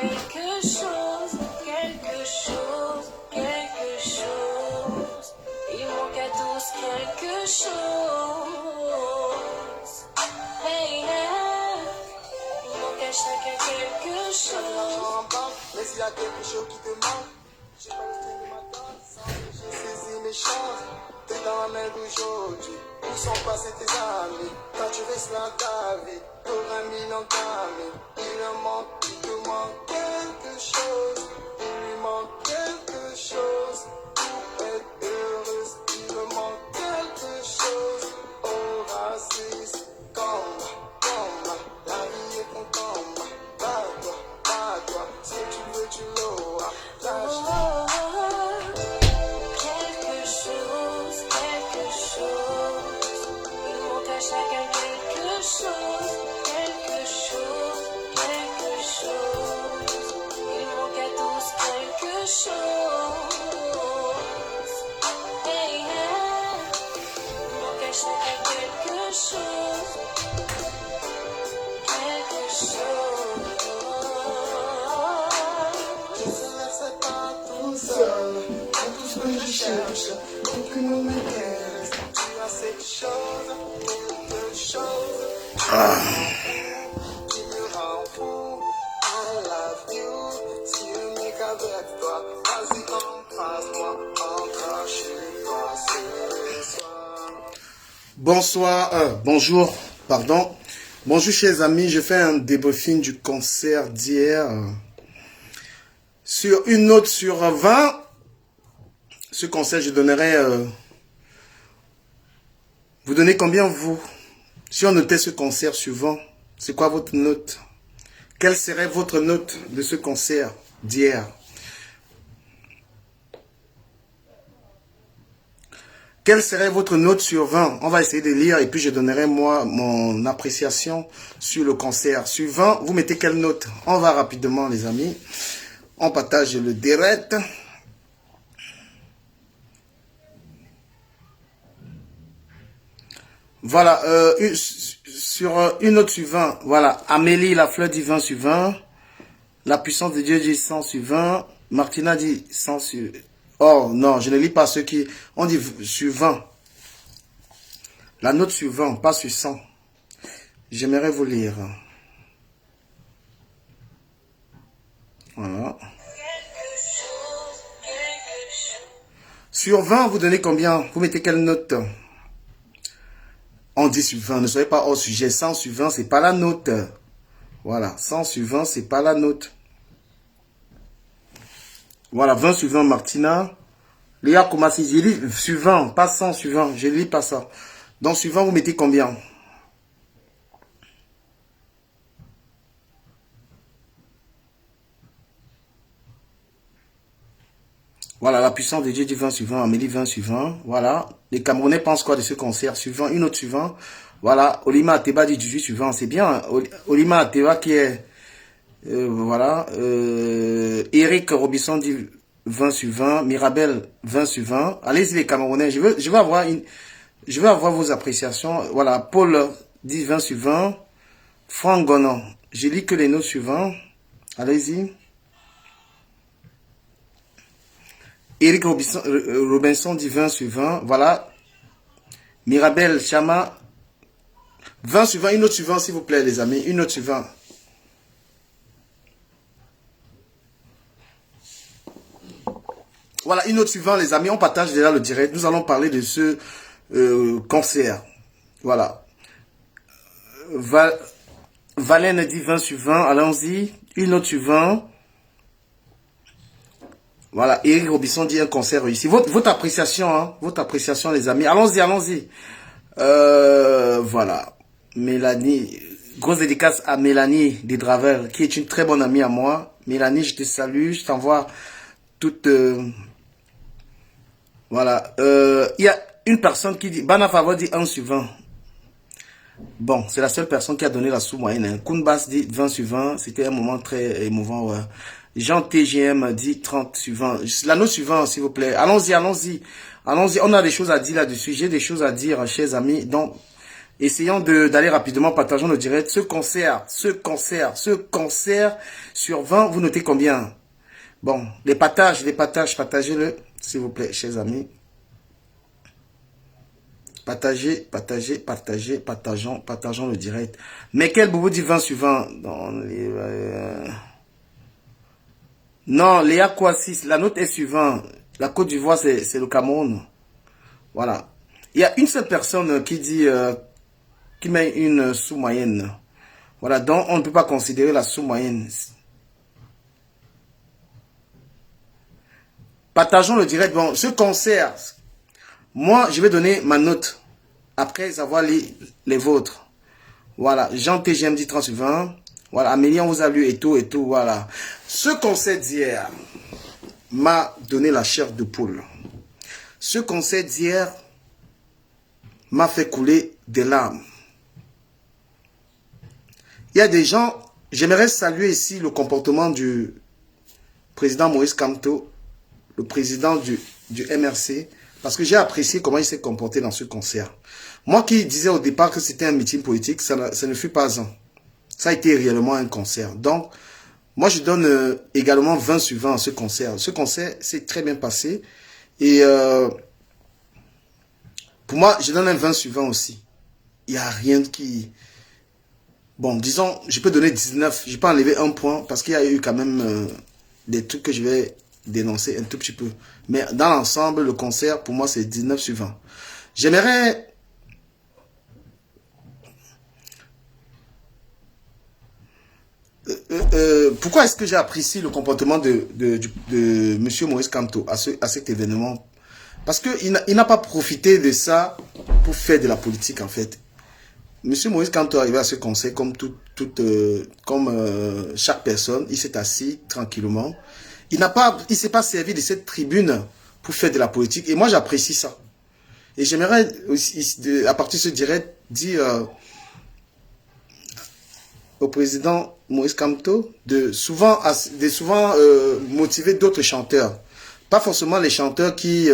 quelque chose, quelque chose, quelque chose. Il manque à tous quelque chose. Hey, hey. Il manque à chacun quelque chose. Mais s'il y a quelque chose qui te manque, j'ai pas le string de ma danse. J'ai saisi mes chances, t'es dans la mer d'aujourd'hui. Où sont passés tes amis? Quand tu restes dans ta vie, t'auras mis dans ta vie. Il te manque quelque chose. Il lui manque quelque chose. Pour être heureuse, il me manque quelque chose. Oh, raciste, combat, la vie est ton combat. Pas toi, si tu veux, tu l'auras. Quelque chose, quelque chose. Il manque à chacun quelque chose, quelque chose, quelque chose. Il manque à tous quelque chose. Hey, hey. Il manque à chacun quelque chose, quelque chose. Je ne laisse pas tout seul. C'est tout ce que je cherche. Aucune ne m'intéresse. Tu as cette chose, quelque chose. Tu me rends fou. I love you. Si je n'ai qu'avec toi, vas-y, embrasse-moi. Encore chez toi ce soir. Bonjour, pardon. Bonjour chers amis, je fais un débriefing du concert d'hier. Sur une note sur 20, ce concert je donnerai... vous donnez combien vous? Si on notait ce concert suivant, c'est quoi votre note? Quelle serait votre note de ce concert d'hier? Quelle serait votre note sur 20? On va essayer de lire et puis je donnerai moi mon appréciation sur le concert. Sur 20, vous mettez quelle note? On va rapidement les amis. On partage le direct. Voilà, sur une note sur 20, voilà, Amélie, la fleur du 20 sur 20. La puissance de Dieu dit 100 sur 20. Martina dit 100 sur... Oh non, je ne lis pas ceux qui... On dit sur 20. La note sur 20, pas sur 100. J'aimerais vous lire. Voilà. Sur 20, vous donnez combien? Vous mettez quelle note? On dit sur 20, ne soyez pas hors sujet. 100 sur 20, c'est pas la note. Voilà, 100 sur 20, c'est pas la note. Voilà, 20 sur 20, Martina. Léa Koumassi, je lis sur 20, pas 100 sur 20, je lis pas ça. Donc sur 20, vous mettez combien? Voilà, la puissance de Dieu dit 20 sur 20, Amélie 20 sur 20. Voilà, les Camerounais pensent quoi de ce concert? Sur 20, une autre sur 20. Voilà, Olima Ateba dit 18 sur 20, c'est bien. Olima Ateba qui est... voilà, Eric Robinson dit 20 sur 20, Mirabel 20 sur 20. Allez-y les Camerounais, je veux avoir vos appréciations. Voilà, Paul dit 20 sur 20. Franck Gonon, je lis que les notes sur 20. Allez-y. Eric Robinson dit 20 sur 20. Voilà. Mirabel Chama 20 sur 20. Une note sur 20 s'il vous plaît les amis. Une note sur 20. Voilà, une note sur 20 les amis. On partage déjà le direct. Nous allons parler de ce concert. Voilà. Valène dit 20 sur 20. Allons-y. Une note sur 20. Voilà, Eric Robinson dit un concert réussi. Votre appréciation, hein, votre appréciation, les amis. Allons-y, allons-y. Voilà. Mélanie, grosse dédicace à Mélanie Desdravel, qui est une très bonne amie à moi. Mélanie, je te salue, je t'envoie toute... voilà. Il y a une personne qui dit... Bana Favor dit 1 sur 20. Bon, c'est la seule personne qui a donné la sous-moyenne. Hein. Kounbas dit 20 sur 20. C'était un moment très émouvant, ouais. Jean TGM dit 30 sur 20. La note suivante, s'il vous plaît. Allons-y, allons-y. Allons-y. On a des choses à dire là-dessus. J'ai des choses à dire, chers amis. Donc, Essayons d'aller rapidement, partageons le direct. Ce concert sur 20, vous notez combien? Bon, les partages, partagez-le, s'il vous plaît, chers amis. Partageons le direct. Mais quel boubou dit 20 sur 20 dans les, non, Léa Kouassis, la note est sur 20. La Côte d'Ivoire, c'est le Cameroun. Voilà. Il y a une seule personne qui dit, qui met une sous-moyenne. Voilà, donc on ne peut pas considérer la sous-moyenne. Partageons le direct. Bon, ce concert, moi, je vais donner ma note après avoir les vôtres. Voilà, Jean TGM dit 30 sur 20. Voilà, Amélie, on vous a lu et tout, voilà. Ce concert d'hier m'a donné la chair de poule. Ce concert d'hier m'a fait couler des larmes. Il y a des gens, j'aimerais saluer ici le comportement du président Moïse Kamto, le président du MRC, parce que j'ai apprécié comment il s'est comporté dans ce concert. Moi qui disais au départ que c'était un meeting politique, ça ne fut pas un. Ça a été réellement un concert. Donc, moi je donne également 20 sur 20 à ce concert. Ce concert s'est très bien passé. Et pour moi, je donne un 20 sur 20 aussi. Il n'y a rien qui... Bon, disons, je peux donner 19. Je peux enlever un point parce qu'il y a eu quand même des trucs que je vais dénoncer un tout petit peu. Mais dans l'ensemble, le concert, pour moi, c'est 19 sur 20. J'aimerais... pourquoi est-ce que j'ai apprécié le comportement de M. Moïse Kamto à cet événement? Parce qu'il n'a pas profité de ça pour faire de la politique, en fait. M. Moïse Kamto est arrivé à ce concert comme chaque personne. Il s'est assis tranquillement. Il ne s'est pas servi de cette tribune pour faire de la politique. Et moi, j'apprécie ça. Et j'aimerais, à partir de ce direct, dire au président Moïse Kamto de souvent motiver d'autres chanteurs. Pas forcément les chanteurs qui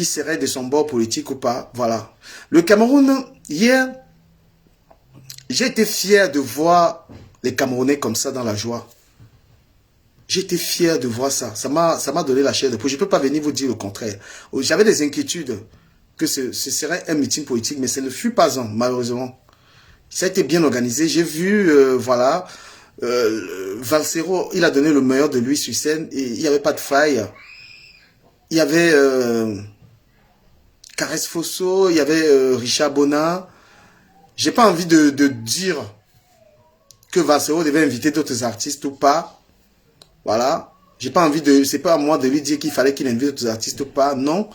seraient de son bord politique ou pas. Voilà. Le Cameroun, hier, j'ai été fier de voir les Camerounais comme ça dans la joie. J'ai été fier de voir ça. Ça m'a donné la chair de poule. Je ne peux pas venir vous dire le contraire. J'avais des inquiétudes que ce serait un meeting politique, mais ce ne fut pas un, malheureusement. Ça a été bien organisé. J'ai vu, voilà, Valsero, il a donné le meilleur de lui sur scène et il n'y avait pas de faille. Il y avait Caresse Fosso, il y avait Richard Bona. J'ai pas envie de dire que Valsero devait inviter d'autres artistes ou pas. Voilà. J'ai pas envie de, c'est pas à moi de lui dire qu'il fallait qu'il invite d'autres artistes ou pas. Non.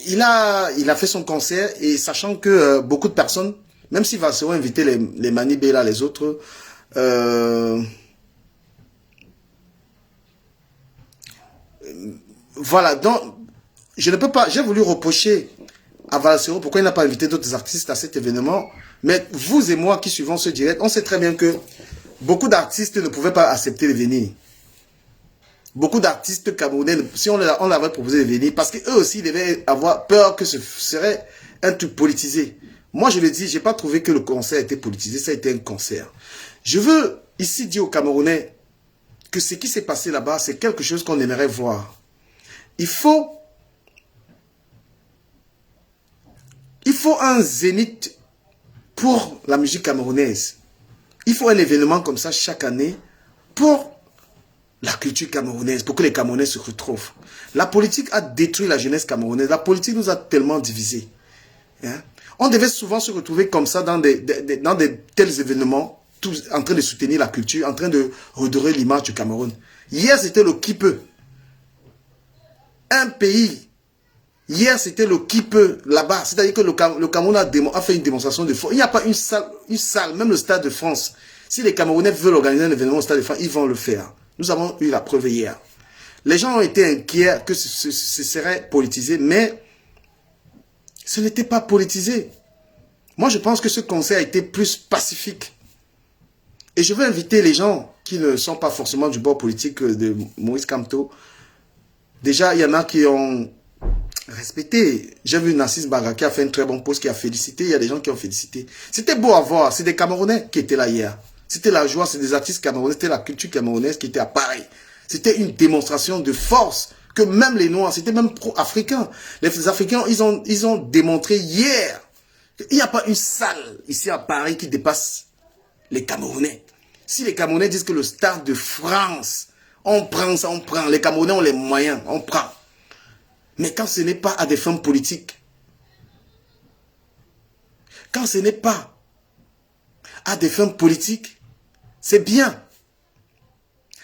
Il a fait son concert et sachant que beaucoup de personnes, même si Valsero invitait les Manibé là, les autres, voilà. Donc, je ne peux pas, j'ai voulu reprocher à Valsero pourquoi il n'a pas invité d'autres artistes à cet événement. Mais vous et moi qui suivons ce direct, on sait très bien que beaucoup d'artistes ne pouvaient pas accepter de venir. Beaucoup d'artistes camerounais, si on leur avait proposé de venir, parce qu'eux aussi devaient avoir peur que ce serait un truc politisé. Moi, je le dis, je n'ai pas trouvé que le concert était politisé, ça a été un concert. Je veux ici dire aux Camerounais que ce qui s'est passé là-bas, c'est quelque chose qu'on aimerait voir. Il faut un zénith pour la musique camerounaise. Il faut un événement comme ça chaque année pour la culture camerounaise, pour que les Camerounais se retrouvent. La politique a détruit la jeunesse camerounaise. La politique nous a tellement divisés. Hein? On devait souvent se retrouver comme ça dans des tels événements, tous en train de soutenir la culture, en train de redorer l'image du Cameroun. Hier, c'était le qui peut. Un pays. Hier, c'était le qui peut là-bas. C'est-à-dire que le Cameroun a fait une démonstration de force. Il n'y a pas une salle, même le Stade de France. Si les Camerounais veulent organiser un événement au Stade de France, ils vont le faire. Nous avons eu la preuve hier. Les gens ont été inquiets que ce serait politisé, mais ce n'était pas politisé. Moi, je pense que ce concert a été plus pacifique. Et je veux inviter les gens qui ne sont pas forcément du bord politique de Moïse Kamto. Déjà, il y en a qui ont Respecter. J'ai vu Narcisse Baga qui a fait un très bon post, qui a félicité. Il y a des gens qui ont félicité. C'était beau à voir. C'est des Camerounais qui étaient là hier. C'était la joie, c'est des artistes camerounais, c'était la culture camerounaise qui était à Paris. C'était une démonstration de force que même les Noirs, c'était même pro-africains. Les Africains, ils ont démontré hier qu'il n'y a pas une salle ici à Paris qui dépasse les Camerounais. Si les Camerounais disent que le Stade de France, on prend ça, on prend. Les Camerounais ont les moyens, on prend. Mais quand ce n'est pas à des fins politiques, quand ce n'est pas à des fins politiques, c'est bien.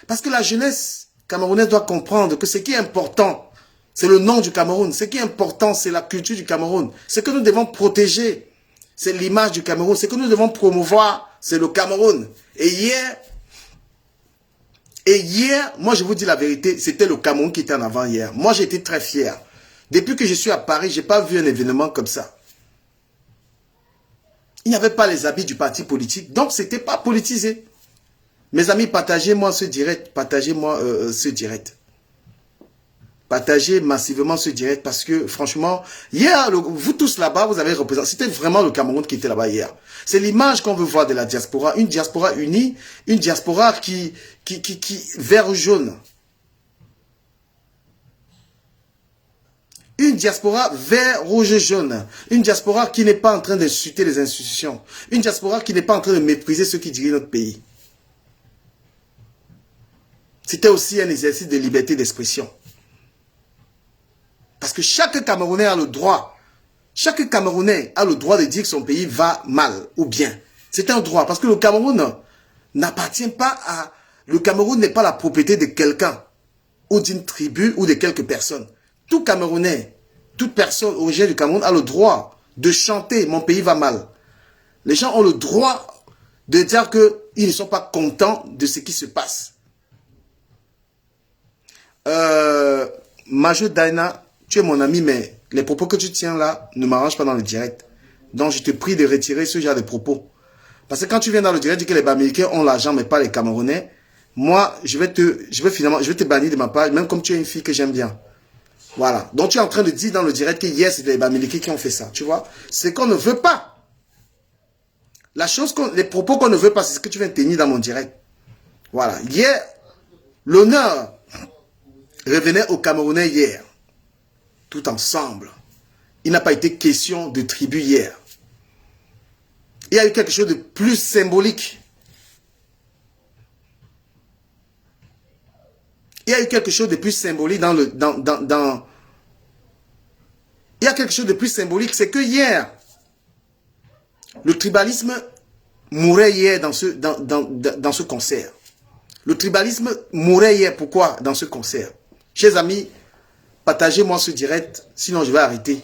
Parce que la jeunesse camerounaise doit comprendre que ce qui est important, c'est le nom du Cameroun. Ce qui est important, c'est la culture du Cameroun. Ce que nous devons protéger, c'est l'image du Cameroun. Ce que nous devons promouvoir, c'est le Cameroun. Et hier, moi je vous dis la vérité, c'était le Cameroun qui était en avant hier. Moi j'étais très fier. Depuis que je suis à Paris, je n'ai pas vu un événement comme ça. Il n'y avait pas les habits du parti politique, donc ce n'était pas politisé. Mes amis, partagez-moi ce direct, partagez-moi ce direct. Partagez massivement ce direct parce que franchement, hier, vous tous là-bas, vous avez représenté, c'était vraiment le Cameroun qui était là-bas hier. C'est l'image qu'on veut voir de la diaspora, une diaspora unie, une diaspora qui vert ou jaune. Une diaspora vert, rouge, jaune. Une diaspora qui n'est pas en train d'insulter les institutions. Une diaspora qui n'est pas en train de mépriser ceux qui dirigent notre pays. C'était aussi un exercice de liberté d'expression. Parce que chaque Camerounais a le droit. Chaque Camerounais a le droit de dire que son pays va mal ou bien. C'est un droit. Parce que le Cameroun n'appartient pas à... Le Cameroun n'est pas la propriété de quelqu'un. Ou d'une tribu ou de quelques personnes. Tout Camerounais, toute personne originaire du Cameroun a le droit de chanter « Mon pays va mal ». Les gens ont le droit de dire qu'ils ne sont pas contents de ce qui se passe. Major Daina, tu es mon ami, mais les propos que tu tiens là ne m'arrangent pas dans le direct. Donc je te prie de retirer ce genre de propos. Parce que quand tu viens dans le direct, tu dis que les Américains ont l'argent, mais pas les Camerounais. Moi, je vais te bannir de ma page, même comme tu es une fille que j'aime bien. Voilà. Donc tu es en train de dire dans le direct que hier, c'est les Américains qui ont fait ça. Tu vois? C'est qu'on ne veut pas. Les propos qu'on ne veut pas, c'est ce que tu viens de tenir dans mon direct. Voilà. Hier, l'honneur revenait aux Camerounais hier. Tout ensemble. Il n'a pas été question de tribu hier. Il y a eu quelque chose de plus symbolique. Il y a eu quelque chose de plus symbolique dans le... Il y a quelque chose de plus symbolique, c'est que hier, le tribalisme mourait hier dans ce concert. Le tribalisme mourait hier. Pourquoi dans ce concert? Chers amis, partagez-moi ce direct, sinon je vais arrêter.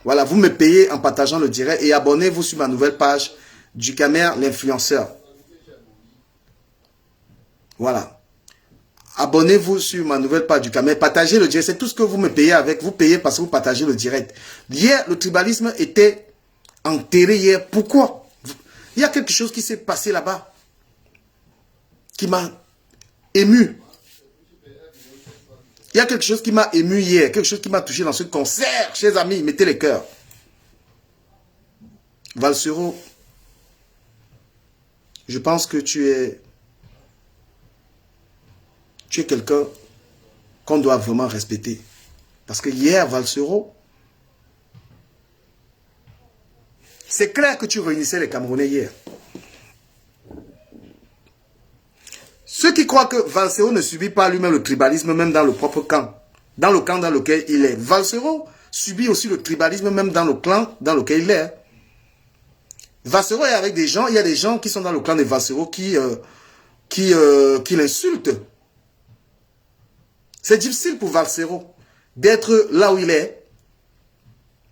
Voilà, vous me payez en partageant le direct et abonnez-vous sur ma nouvelle page du Camer l'influenceur. Voilà. Abonnez-vous sur ma nouvelle page du Camer. Partagez le direct. C'est tout ce que vous me payez avec. Vous payez parce que vous partagez le direct. Hier, le tribalisme était enterré hier. Pourquoi? Il y a quelque chose qui s'est passé là-bas qui m'a ému. Il y a quelque chose qui m'a ému hier. Quelque chose qui m'a touché dans ce concert. Chers amis, mettez les cœurs. Valsero, je pense que tu es quelqu'un qu'on doit vraiment respecter. Parce que hier, Valsero, c'est clair que tu réunissais les Camerounais hier. Ceux qui croient que Valsero ne subit pas lui-même le tribalisme, même dans le propre camp, dans le camp dans lequel il est. Valsero subit aussi le tribalisme, même dans le clan dans lequel il est. Valsero est avec des gens, il y a des gens qui sont dans le clan de Valsero qui l'insultent. C'est difficile pour Valsero d'être là où il est,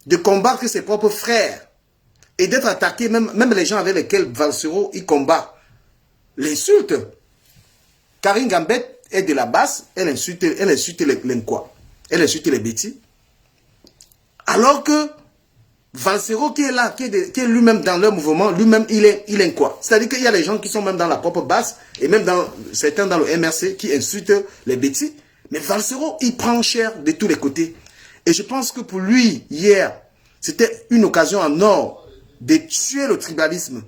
de combattre ses propres frères et d'être attaqué, même les gens avec lesquels Valsero il combat, l'insultent. Karine Gambette est de la basse, elle insulte les Lenkois, elle insulte les Bétis. Alors que Valsero qui est là, qui est lui-même dans leur mouvement, lui-même il est quoi? C'est-à-dire qu'il y a des gens qui sont même dans la propre basse, et même certains dans le MRC qui insultent les Bétis. Mais Valsero, il prend cher de tous les côtés. Et je pense que pour lui, hier, c'était une occasion en or de tuer le tribalisme.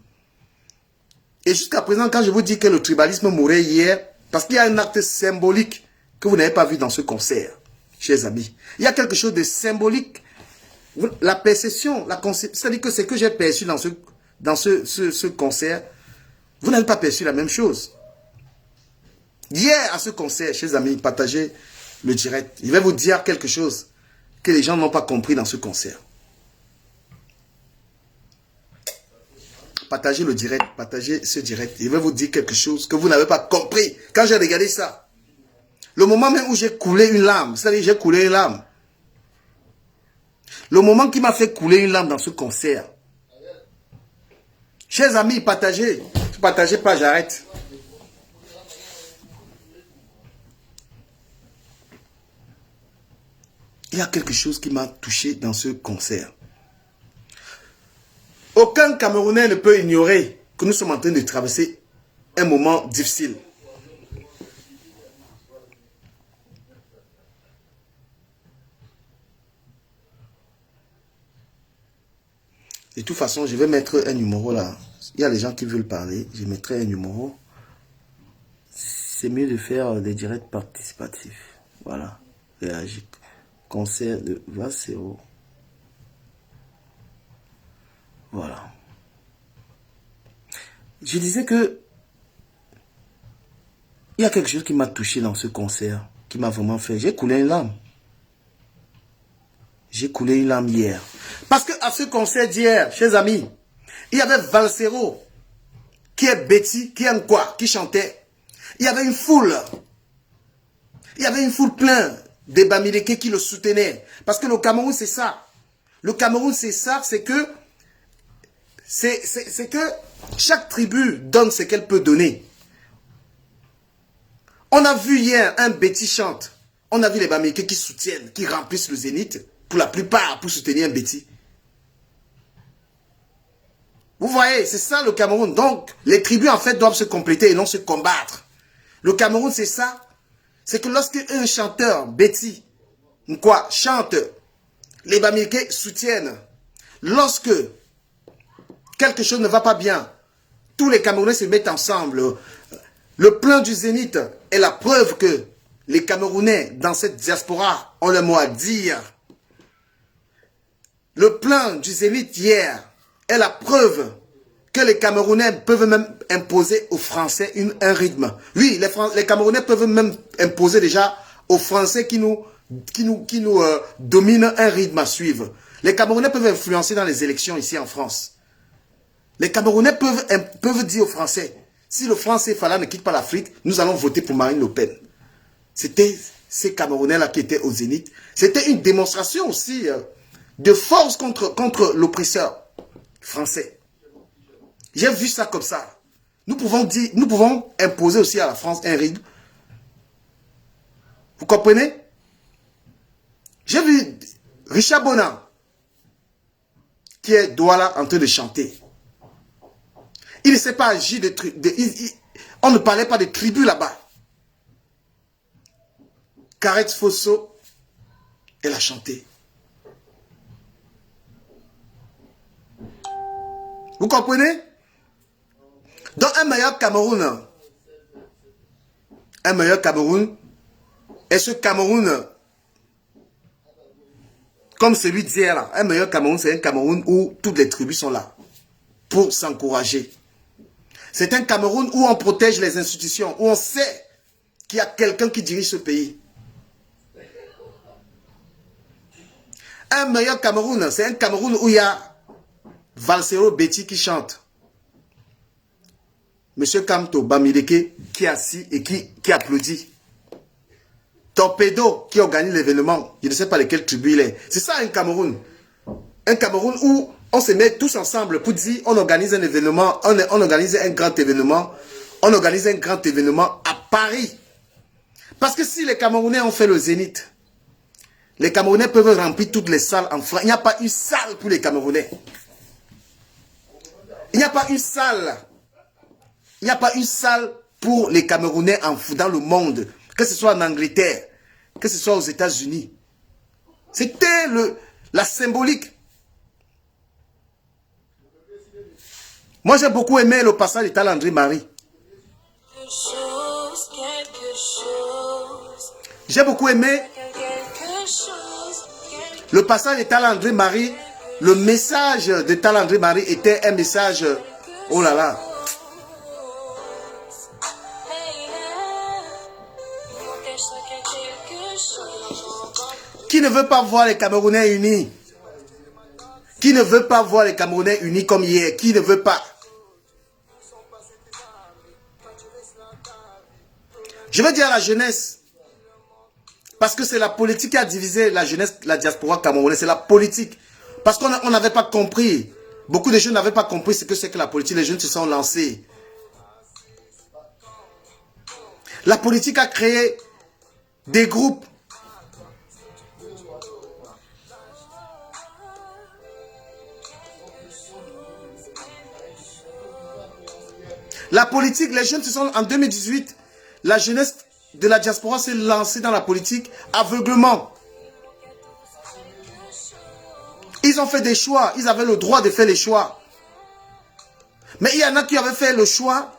Et jusqu'à présent, quand je vous dis que le tribalisme mourait hier, parce qu'il y a un acte symbolique que vous n'avez pas vu dans ce concert, chers amis. Il y a quelque chose de symbolique. La perception, c'est-à-dire que ce que j'ai perçu dans ce concert, vous n'avez pas perçu la même chose. Hier, à ce concert, chers amis, partagez le direct. Je vais vous dire quelque chose que les gens n'ont pas compris dans ce concert. Partagez le direct, partagez ce direct. Je vais vous dire quelque chose que vous n'avez pas compris quand j'ai regardé ça. Le moment même où j'ai coulé une larme, c'est-à-dire j'ai coulé une larme. Le moment qui m'a fait couler une larme dans ce concert. Chers amis, partagez. Si partagez pas, j'arrête. Il y a quelque chose qui m'a touché dans ce concert. Aucun Camerounais ne peut ignorer que nous sommes en train de traverser un moment difficile. De toute façon, je vais mettre un numéro là. Il y a des gens qui veulent parler. Je mettrai un numéro. C'est mieux de faire des directs participatifs. Voilà. Réagir. Concert de Vasero. Voilà. Je disais que il y a quelque chose qui m'a touché dans ce concert, qui m'a vraiment fait. J'ai coulé une larme. J'ai coulé une larme hier. Parce que à ce concert d'hier, chers amis, il y avait Valsero, qui est Betty, qui est Nkwa, qui chantait. Il y avait une foule. Il y avait une foule pleine de Bamileke qui le soutenaient. Parce que le Cameroun, c'est ça. Le Cameroun, c'est ça, c'est que chaque tribu donne ce qu'elle peut donner. On a vu hier un Betty chante. On a vu les Bamileke qui soutiennent, qui remplissent le zénith, pour la plupart, pour soutenir un Betty. Vous voyez, c'est ça le Cameroun. Donc, les tribus, en fait, doivent se compléter et non se combattre. Le Cameroun, c'est ça. C'est que lorsque un chanteur, Betty, quoi, chante, les Bamileke soutiennent. Lorsque quelque chose ne va pas bien, tous les Camerounais se mettent ensemble. Le plein du Zénith est la preuve que les Camerounais, dans cette diaspora, ont le mot à dire. Le plein du Zénith hier est la preuve que les Camerounais peuvent même imposer aux Français un rythme. Oui, les Camerounais peuvent même imposer déjà aux Français qui nous dominent un rythme à suivre. Les Camerounais peuvent influencer dans les élections ici en France. Les Camerounais peuvent dire aux Français, si le franc CFA ne quitte pas l'Afrique, nous allons voter pour Marine Le Pen. C'était ces Camerounais-là qui étaient au Zénith. C'était une démonstration aussi de force contre l'oppresseur français. J'ai vu ça comme ça. Nous pouvons imposer aussi à la France un rythme. Vous comprenez? J'ai vu Richard Bona, qui est Douala en train de chanter. Il ne s'est pas agi de... on ne parlait pas de tribus là-bas. Carette Fosso, elle a chanté. Vous comprenez? Dans un meilleur Cameroun, et ce Cameroun, comme celui d'hier là, un meilleur Cameroun, c'est un Cameroun où toutes les tribus sont là pour s'encourager. C'est un Cameroun où on protège les institutions, où on sait qu'il y a quelqu'un qui dirige ce pays. Un meilleur Cameroun, c'est un Cameroun où il y a Valsero Betty qui chante. Monsieur Kamto Bamileke qui est assis et qui applaudit. Torpedo qui organise l'événement. Je ne sais pas de quelle tribu il est. C'est ça un Cameroun. Un Cameroun où on se met tous ensemble pour dire on organise un événement, on organise un grand événement. On organise un grand événement à Paris. Parce que si les Camerounais ont fait le Zénith, les Camerounais peuvent remplir toutes les salles en France. Il n'y a pas une salle pour les Camerounais. Il n'y a pas une salle. Il n'y a pas une salle pour les Camerounais dans le monde. Que ce soit en Angleterre, que ce soit aux États-Unis. C'était la symbolique. Moi, j'ai beaucoup aimé le passage de Talandri Marie. Quelque chose, quelque chose, J'ai beaucoup aimé quelque chose, le passage de Talandri Marie. Le message de Talandri Marie était un message, oh là là, qui ne veut pas voir les Camerounais unis. Qui ne veut pas voir les Camerounais unis comme hier. Qui ne veut pas. Je veux dire à la jeunesse, parce que c'est la politique qui a divisé la jeunesse, la diaspora camerounaise. C'est la politique. Parce qu'on n'avait pas compris. Beaucoup de jeunes n'avaient pas compris ce que c'est que la politique. Les jeunes se sont lancés. La politique a créé des groupes. La politique, les jeunes se sont... En 2018, la jeunesse de la diaspora s'est lancée dans la politique aveuglement. Ils ont fait des choix. Ils avaient le droit de faire les choix. Mais il y en a qui avaient fait le choix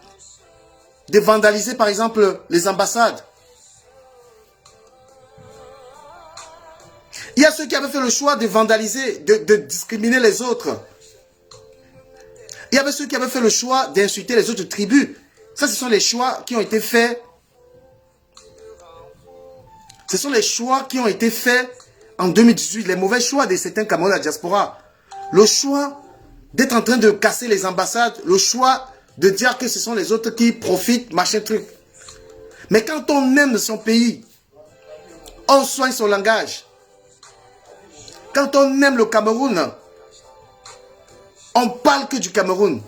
de vandaliser, par exemple, les ambassades. Il y a ceux qui avaient fait le choix de vandaliser, de discriminer les autres. Il y avait ceux qui avaient fait le choix d'insulter les autres tribus. Ça, ce sont les choix qui ont été faits. Ce sont les choix qui ont été faits en 2018. Les mauvais choix de certains Camerounais de la diaspora. Le choix d'être en train de casser les ambassades. Le choix de dire que ce sont les autres qui profitent, machin truc. Mais quand on aime son pays, on soigne son langage. Quand on aime le Cameroun, on parle que du Cameroun.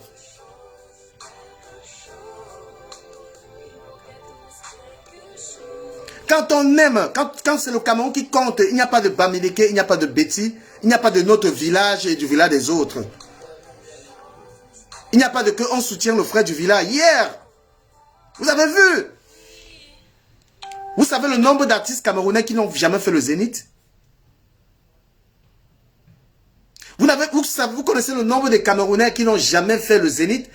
Quand on aime, quand c'est le Cameroun qui compte, il n'y a pas de Bamileke, il n'y a pas de Betty, il n'y a pas de notre village et du village des autres. Il n'y a pas de que on soutient le frère du village. Hier, vous avez vu? Vous savez le nombre d'artistes camerounais qui n'ont jamais fait le Zénith? Vous connaissez le nombre de Camerounais qui n'ont jamais fait le Zénith?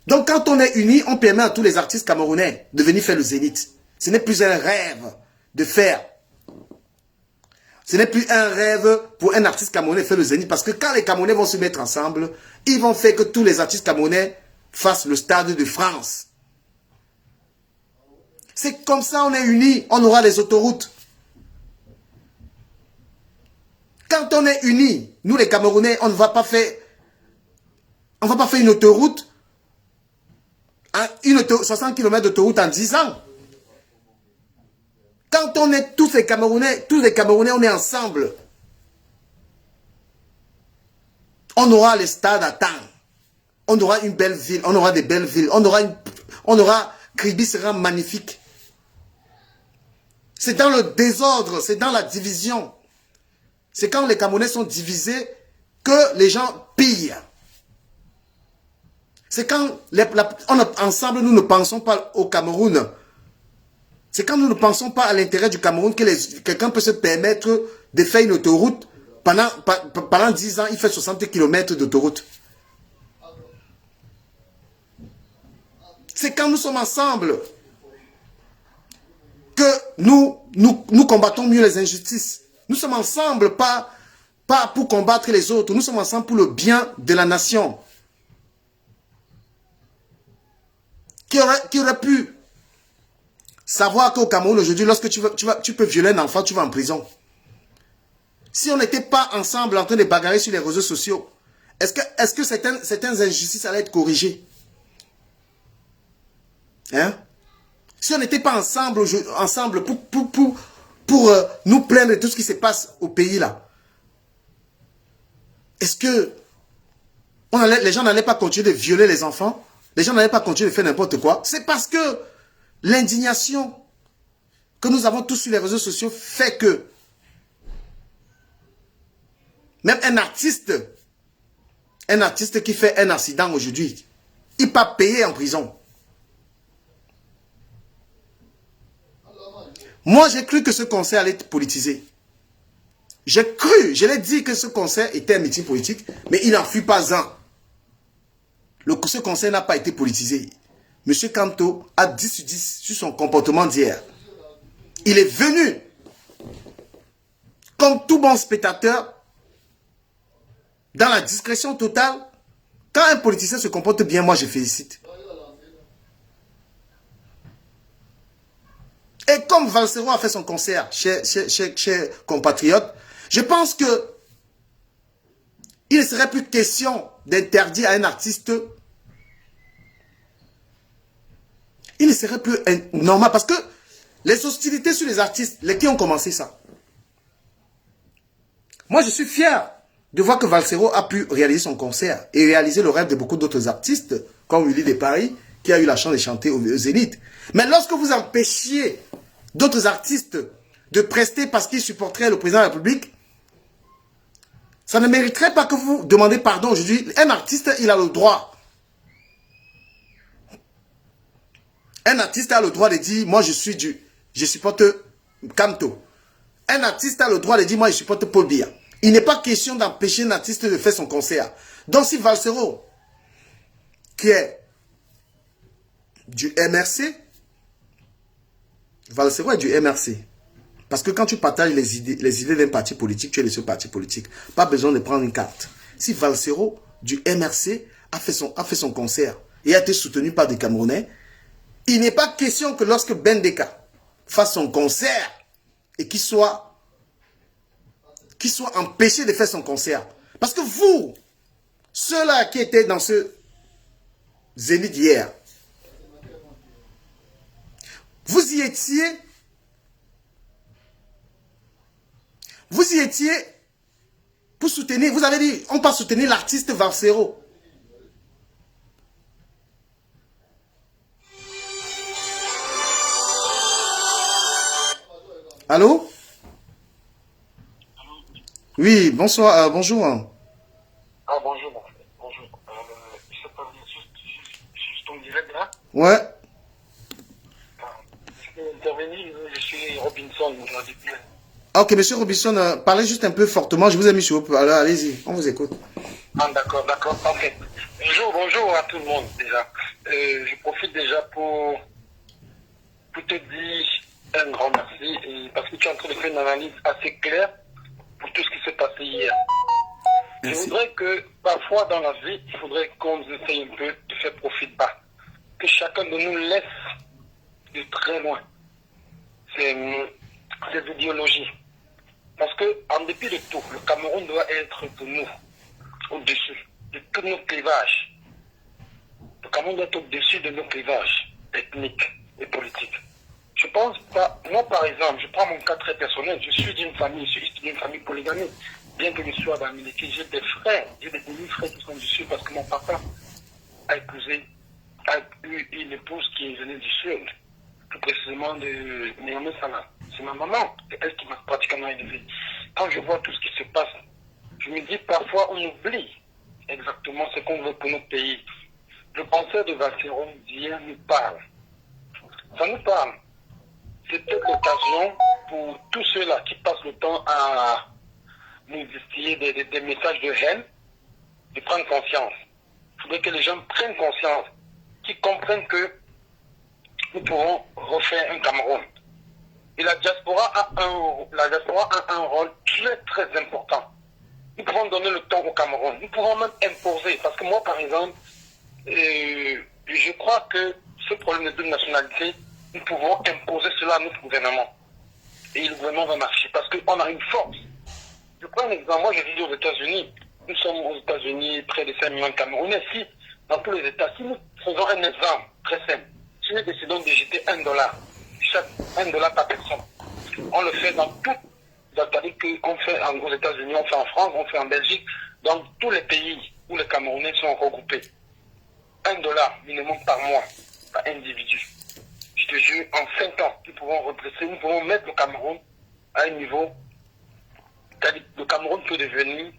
Donc quand on est unis, on permet à tous les artistes camerounais de venir faire le Zénith. Ce n'est plus un rêve de faire. Ce n'est plus un rêve pour un artiste camerounais de faire le Zénith. Parce que quand les Camerounais vont se mettre ensemble, ils vont faire que tous les artistes camerounais fassent le Stade de France. C'est comme ça on est unis, on aura les autoroutes. Quand on est unis, nous les Camerounais, on ne va pas faire une autoroute, 60 km d'autoroute en 10 ans. Quand on est tous les Camerounais, on est ensemble. On aura les stades à temps. On aura une belle ville, on aura des belles villes, on aura Kribi sera magnifique. C'est dans le désordre, c'est dans la division. C'est quand les Camerounais sont divisés que les gens pillent. C'est quand ensemble nous ne pensons pas au Cameroun. C'est quand nous ne pensons pas à l'intérêt du Cameroun que quelqu'un peut se permettre de faire une autoroute. Pendant 10 ans, il fait 60 km d'autoroute. C'est quand nous sommes ensemble que nous combattons mieux les injustices. Nous sommes ensemble, pas pour combattre les autres. Nous sommes ensemble pour le bien de la nation. Qui aurait pu savoir qu'au Cameroun aujourd'hui, lorsque tu peux violer un enfant, tu vas en prison. Si on n'était pas ensemble en train de bagarrer sur les réseaux sociaux, est-ce que certaines injustices allaient être corrigées? Hein? Si on n'était pas ensemble pour nous plaindre de tout ce qui se passe au pays là, est-ce que les gens n'allaient pas continuer de violer les enfants? Les gens n'allaient pas continuer de faire n'importe quoi? C'est parce que l'indignation que nous avons tous sur les réseaux sociaux fait que même un artiste qui fait un accident aujourd'hui, il peut payer en prison. Moi, j'ai cru que ce conseil allait être politisé. J'ai cru, je l'ai dit que ce concert était un meeting politique, mais il n'en fut pas un. Ce concert n'a pas été politisé. Monsieur Kanto a 10 sur 10 sur son comportement d'hier. Il est venu, comme tout bon spectateur, dans la discrétion totale. Quand un politicien se comporte bien, moi je félicite. Et comme Valsero a fait son concert chez compatriotes, je pense que il ne serait plus question d'interdire à un artiste. Il ne serait plus normal parce que les hostilités sur les artistes, les qui ont commencé ça. Moi, je suis fier de voir que Valsero a pu réaliser son concert et réaliser le rêve de beaucoup d'autres artistes, comme Willy de Paris, qui a eu la chance de chanter au Zénith. Mais lorsque vous empêchiez d'autres artistes de prester parce qu'ils supporteraient le président de la République, ça ne mériterait pas que vous demandez pardon aujourd'hui. Un artiste, il a le droit. Un artiste a le droit de dire, moi je supporte Kanto. Un artiste a le droit de dire, moi je supporte Paul Biya. Il n'est pas question d'empêcher un artiste de faire son concert. Donc si Valsero, qui est du MRC, Valsero est du MRC. Parce que quand tu partages les idées d'un parti politique, tu es de ce parti politique. Pas besoin de prendre une carte. Si Valsero du MRC a fait son concert et a été soutenu par des Camerounais, il n'est pas question que lorsque Bendeka fasse son concert et qu'il soit empêché de faire son concert. Parce que vous, ceux-là qui étaient dans ce Zénith hier, vous y étiez pour soutenir, vous avez dit, on peut soutenir l'artiste Valsero. Allô? Oui, bonsoir, bonjour. Ah, bonjour, mon frère. Bonjour. Je sais pas, juste ton direct là. Ouais. Je peux intervenir, je suis Robinson, je l'ai dit. Ok, monsieur Robinson, parlez juste un peu fortement, je vous ai mis sur haut. Alors, allez-y, on vous écoute. Ah, d'accord, ok. Bonjour à tout le monde déjà. Je profite déjà pour te dire un grand merci, parce que tu es en train de faire une analyse assez claire pour tout ce qui s'est passé hier. Merci. Je voudrais que, parfois dans la vie, il faudrait qu'on essaye un peu de faire profit bas. Que chacun de nous laisse de très loin ces idéologies. Parce que, en dépit de tout, le Cameroun doit être pour nous au-dessus de tous nos clivages. Le Cameroun doit être au-dessus de nos clivages ethniques et politiques. Je pense pas, moi par exemple, je prends mon cas très personnel, je suis d'une famille polygamique. Bien que je sois dans Miliki, j'ai des frères, j'ai des demi-frères qui sont du Sud parce que mon papa a eu une épouse qui venait du Sud, plus précisément de Néomé Salah. C'est ma maman, c'est elle qui m'a pratiquement élevé. Quand je vois tout ce qui se passe, je me dis parfois on oublie exactement ce qu'on veut pour notre pays. Le concert de Valsero d'hier nous parle. Ça nous parle. C'est peut-être l'occasion pour tous ceux-là qui passent le temps à nous distiller des messages de haine, de prendre conscience. Il faudrait que les gens prennent conscience, qu'ils comprennent que nous pouvons refaire un Cameroun. Et la diaspora a un rôle très très important. Nous pouvons donner le temps au Cameroun. Nous pouvons même imposer. Parce que moi, par exemple, je crois que ce problème de double nationalité, nous pouvons imposer cela à notre gouvernement. Et le gouvernement va marcher parce qu'on a une force. Je prends un exemple. Moi, j'ai vécu aux États-Unis. Nous sommes aux États-Unis, près de 5 millions de Camerounais. Si, dans tous les États, si nous faisons un exemple très simple, si nous décidons de jeter $1, chaque $1 par personne, on le fait dans toutes les activités qu'on fait aux États-Unis, on fait en France, on fait en Belgique, dans tous les pays où les Camerounais sont regroupés. $1 minimum par mois, par individu. Je te jure, en 5 ans, nous pouvons redresser, nous pouvons mettre le Cameroun à un niveau. Le Cameroun peut devenir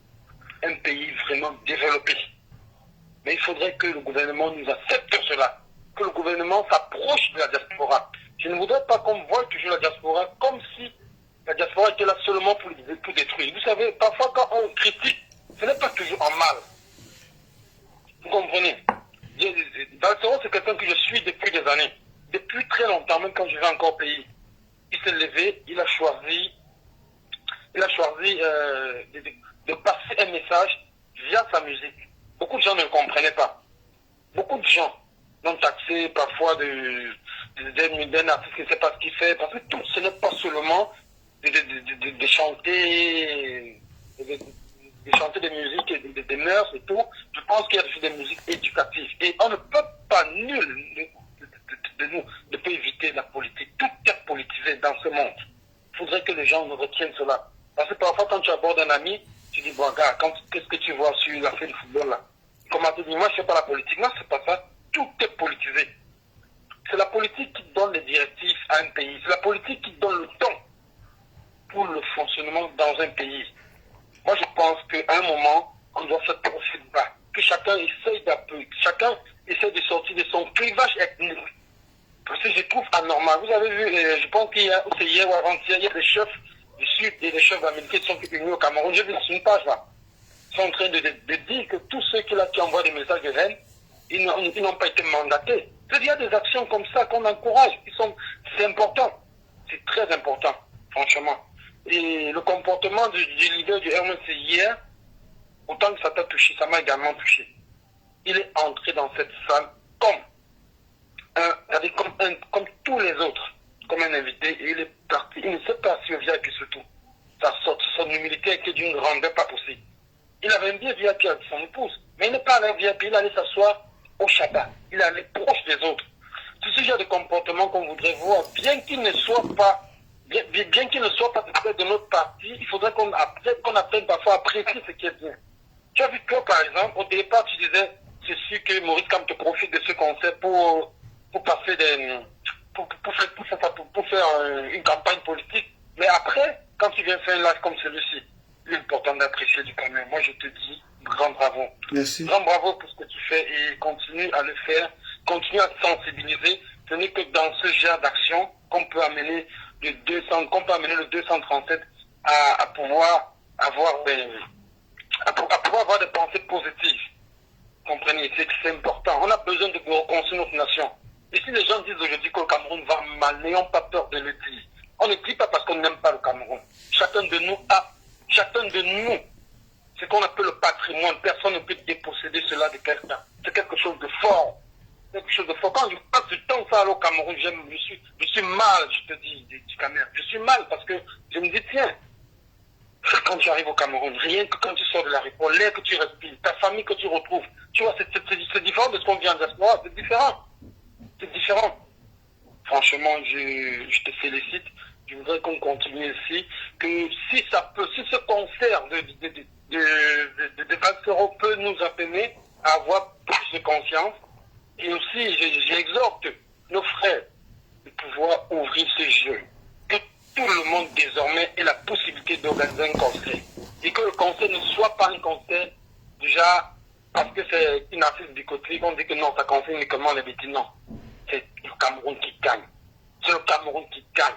un pays vraiment développé. Mais il faudrait que le gouvernement nous accepte cela, que le gouvernement s'approche de la diaspora. Je ne voudrais pas qu'on voit toujours la diaspora comme si La diaspora était là seulement pour détruire. Vous savez, parfois quand on critique, ce n'est pas toujours en mal. Vous comprenez? Balsero, c'est quelqu'un que je suis depuis des années. Depuis très longtemps, même quand je vais encore au pays. Il s'est levé, il a choisi de passer un message via sa musique. Beaucoup de gens ne le comprenaient pas. Beaucoup de gens l'ont taxé parfois d'un artiste qui ne sait pas ce qu'il fait, parce que tout, ce n'est pas seulement de chanter des musiques, des mœurs et tout. Je pense qu'il y a aussi des musiques éducatives. Et on ne peut pas, nul de nous ne peut éviter la politique. Tout est politisé dans ce monde. Il faudrait que les gens nous retiennent cela. Parce que parfois, quand tu abordes un ami, tu dis, bon, gars, qu'est-ce que tu vois sur la fin du football là? Comment tu dis, moi, je ne fais pas la politique. Non, c'est pas ça. Tout est politisé. C'est la politique qui donne les directives à un pays. C'est la politique qui donne le ton pour le fonctionnement dans un pays. Moi, je pense qu'à un moment, on doit faire profil bas. Que chacun essaye chacun essaie de sortir de son clivage ethnique. Parce que je trouve anormal. Vous avez vu, je pense qu'il y a, c'est hier ou avant-hier, il y a des chefs du Sud et des chefs américains qui sont unis au Cameroun. J'ai vu sur une page là. Ils sont en train de dire que tous ceux qui envoient des messages de haine, ils n'ont pas été mandatés. Il y a des actions comme ça qu'on encourage. C'est important. C'est très important, franchement. Et le comportement du leader du RMC hier, autant que ça t'a touché, ça m'a également touché. Il est entré dans cette salle comme tous les autres, comme un invité, et il est parti. Il ne s'est pas assis au VIP surtout. Son humilité était d'une grandeur pas possible. Il avait un bien VIP avec son épouse, mais il n'est pas allé au VIP, il allait s'asseoir au Shabbat. Il allait proche des autres. C'est ce genre de comportement qu'on voudrait voir, bien qu'il ne soit pas de notre parti, il faudrait qu'on apprenne parfois à apprécier ce qui est bien. Tu as vu toi, par exemple, au départ, tu disais, c'est sûr que Maurice Kamto te profite de ce concert pour passer pour faire une campagne politique. Mais après, quand tu viens faire un live comme celui-ci, il est important d'apprécier du quand même. Moi, je te dis, grand bravo. Merci. Grand bravo pour ce que tu fais et continue à le faire. Continue à sensibiliser. Ce n'est que dans ce genre d'action qu'on peut amener le 237 à pouvoir avoir des pensées positives. Comprenez, c'est important. On a besoin de reconstruire notre nation. Et si les gens disent aujourd'hui que le Cameroun va mal, n'ayons pas peur de le dire. On ne dit pas parce qu'on n'aime pas le Cameroun. Chacun de nous, c'est qu'on appelle le patrimoine. Personne ne peut déposséder cela de quelqu'un. C'est quelque chose de fort. Quelque chose de fort. Quand je passe du temps ça au Cameroun, je suis mal, je te dis, du Cameroun. Je suis mal parce que je me dis, tiens, quand tu arrives au Cameroun, rien que quand tu sors de la rue, l'air que tu respires, ta famille que tu retrouves, tu vois, c'est différent de ce qu'on vient d'explorer, c'est différent. C'est différent. Franchement, je te félicite. Je voudrais qu'on continue ici, que si ce concert de Balsero peut nous amener à avoir plus de conscience, et aussi, j'exhorte nos frères de pouvoir ouvrir ce jeu. Que tout le monde désormais ait la possibilité d'organiser un concert. Et que le concert ne soit pas un concert déjà parce que c'est une artiste du côté, on dit que non, ça concerne uniquement les bêtises. Non. C'est le Cameroun qui gagne. C'est le Cameroun qui gagne.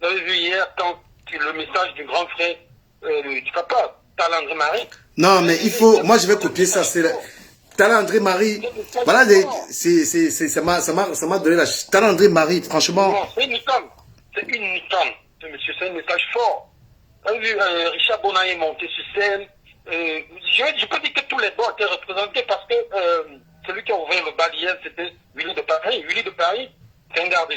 Vous avez vu hier quand le message du grand frère du papa, Talent André Marie. Non, mais il faut. Moi, je vais copier ça. C'est Talent André Marie. Voilà, ça m'a donné la. Talent André Marie, franchement. Non, c'est une icône. C'est une icône. Monsieur, c'est un message fort. Vous avez vu Richard Bonaye monter sur scène. Je peux dire que tous les bords étaient représentés parce que celui qui a ouvert le bal hier, c'était Willy de Paris. Willy de Paris, c'est un garde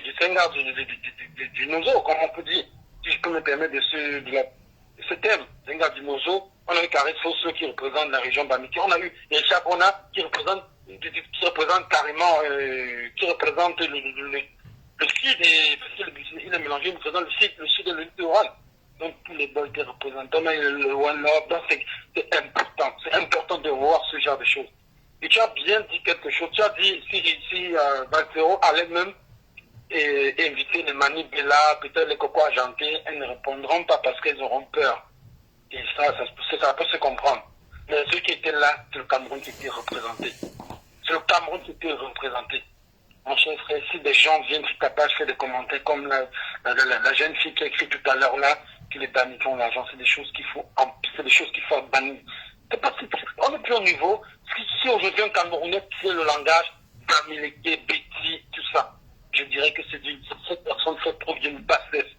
du Nozo, comme on peut dire. Si je peux me permettre de ce thème, c'est un garde du Nozo. On a eu Karis Fosso qui représente la région Bamiki. On a eu Richard Bona qui représente carrément, qui représente le sud, et il est mélangé, il représente le sud de littoral. Donc tous les bols étaient représentés. On a eu le One Love. Donc c'est important. C'est important de voir ce genre de choses. Et tu as bien dit quelque chose. Tu as dit si Balsero allait même inviter les Mani Bella, peut-être les Coco Argentés, elles ne répondront pas parce qu'elles auront peur. Et ça peut se comprendre. Mais ceux qui étaient là, c'est le Cameroun qui était représenté. C'est le Cameroun qui était représenté. Mon cher frère, si des gens viennent sur ta page faire des commentaires comme la jeune fille qui a écrit tout à l'heure là, que les bandits font l'argent, c'est des choses qu'il faut bannir. On n'est plus au niveau. Si aujourd'hui un Camerounais sait le langage, Kamileke, Betty, tout ça, je dirais que cette personne fait preuve d'une bassesse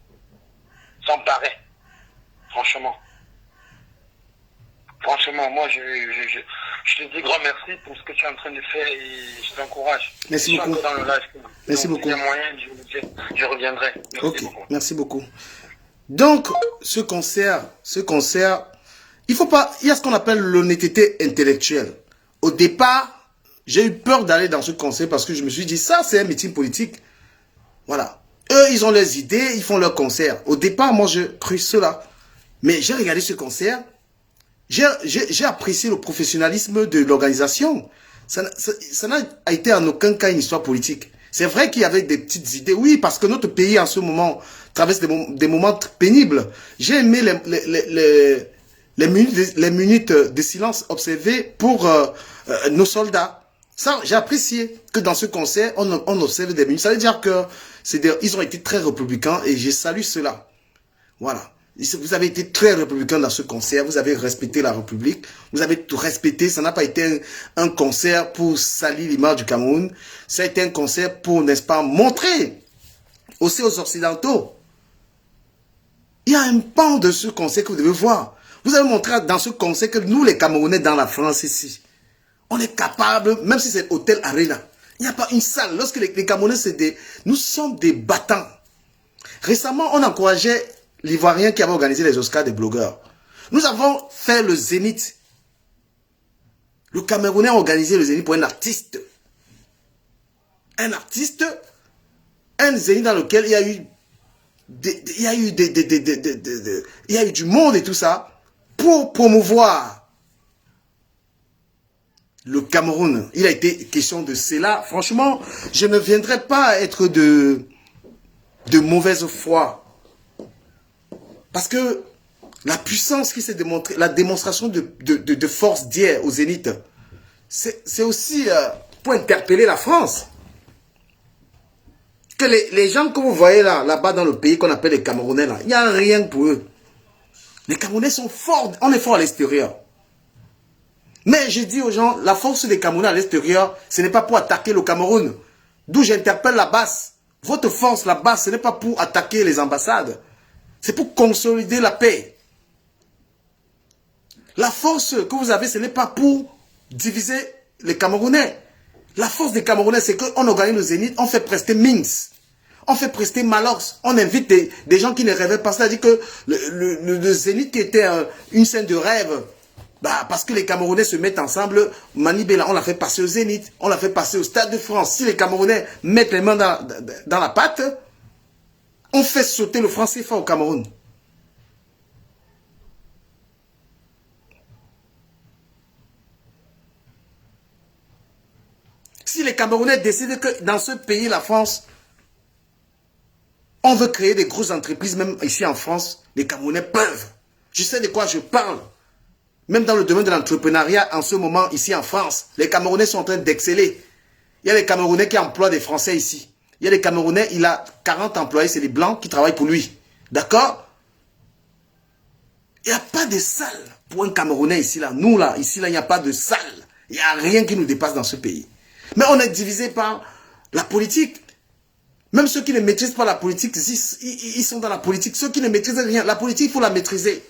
sans pareil. Franchement. Franchement, moi, je te dis grand merci pour ce que tu es en train de faire et je t'encourage. Merci beaucoup. Dans le live. Merci donc, beaucoup. s'il y a moyen, je reviendrai. Merci Ok, beaucoup. merci beaucoup. Donc, ce concert, il faut pas, il y a ce qu'on appelle l'honnêteté intellectuelle. Au départ, j'ai eu peur d'aller dans ce concert parce que je me suis dit, ça, c'est un meeting politique. Voilà. Eux, ils ont leurs idées, ils font leur concert. Au départ, moi, je crus cela. Mais j'ai regardé ce concert. J'ai apprécié le professionnalisme de l'organisation. Ça n'a été en aucun cas une histoire politique. C'est vrai qu'il y avait des petites idées. Oui, parce que notre pays, en ce moment, traverse des moments pénibles. J'ai aimé les minutes de silence observées pour nos soldats. Ça, j'ai apprécié que dans ce concert, on observe des minutes. Ça veut dire que ils ont été très républicains et je salue cela. Voilà. Vous avez été très républicain dans ce concert, vous avez respecté la République, vous avez tout respecté, ça n'a pas été un concert pour salir l'image du Cameroun, ça a été un concert pour, n'est-ce pas, montrer aussi aux Occidentaux. Il y a un pan de ce concert que vous devez voir. Vous avez montré dans ce concert que nous, les Camerounais, dans la France ici, on est capable, même si c'est Hôtel Arena, il n'y a pas une salle. Lorsque les Camerounais, nous sommes des battants. Récemment, on encourageait l'Ivoirien qui avait organisé les Oscars des blogueurs. Nous avons fait le Zénith. Le Camerounais a organisé le Zénith pour un artiste. Un artiste, un Zénith dans lequel il y a eu du monde et tout ça pour promouvoir le Cameroun. Il a été question de cela. Franchement, je ne viendrai pas être de mauvaise foi. Parce que la puissance qui s'est démontrée, la démonstration de force d'hier au Zénith, c'est aussi pour interpeller la France. Que les gens que vous voyez là-bas dans le pays qu'on appelle les Camerounais, il n'y a rien pour eux. Les Camerounais sont forts, on est fort à l'extérieur. Mais je dis aux gens, la force des Camerounais à l'extérieur, ce n'est pas pour attaquer le Cameroun. D'où j'interpelle la base. Votre force, la base, ce n'est pas pour attaquer les ambassades. C'est pour consolider la paix. La force que vous avez, ce n'est pas pour diviser les Camerounais. La force des Camerounais, c'est qu'on organise le Zénith, on fait prester Minx, on fait prester Malox, on invite des gens qui ne rêvaient pas. C'est-à-dire que le Zénith qui était une scène de rêve, parce que les Camerounais se mettent ensemble, Manibela, on l'a fait passer au Zénith, on l'a fait passer au Stade de France. Si les Camerounais mettent les mains dans la pâte, on fait sauter le franc CFA au Cameroun. Si les Camerounais décident que dans ce pays, la France, on veut créer des grosses entreprises, même ici en France, les Camerounais peuvent. Je sais de quoi je parle. Même dans le domaine de l'entrepreneuriat, en ce moment, ici en France, les Camerounais sont en train d'exceller. Il y a les Camerounais qui emploient des Français ici. Il y a les Camerounais, il a 40 employés, c'est les Blancs qui travaillent pour lui. D'accord? Il n'y a pas de salle pour un Camerounais ici, là. Nous, là, ici, là, il n'y a pas de salle. Il n'y a rien qui nous dépasse dans ce pays. Mais on est divisé par la politique. Même ceux qui ne maîtrisent pas la politique, ils sont dans la politique. Ceux qui ne maîtrisent rien, la politique, il faut la maîtriser.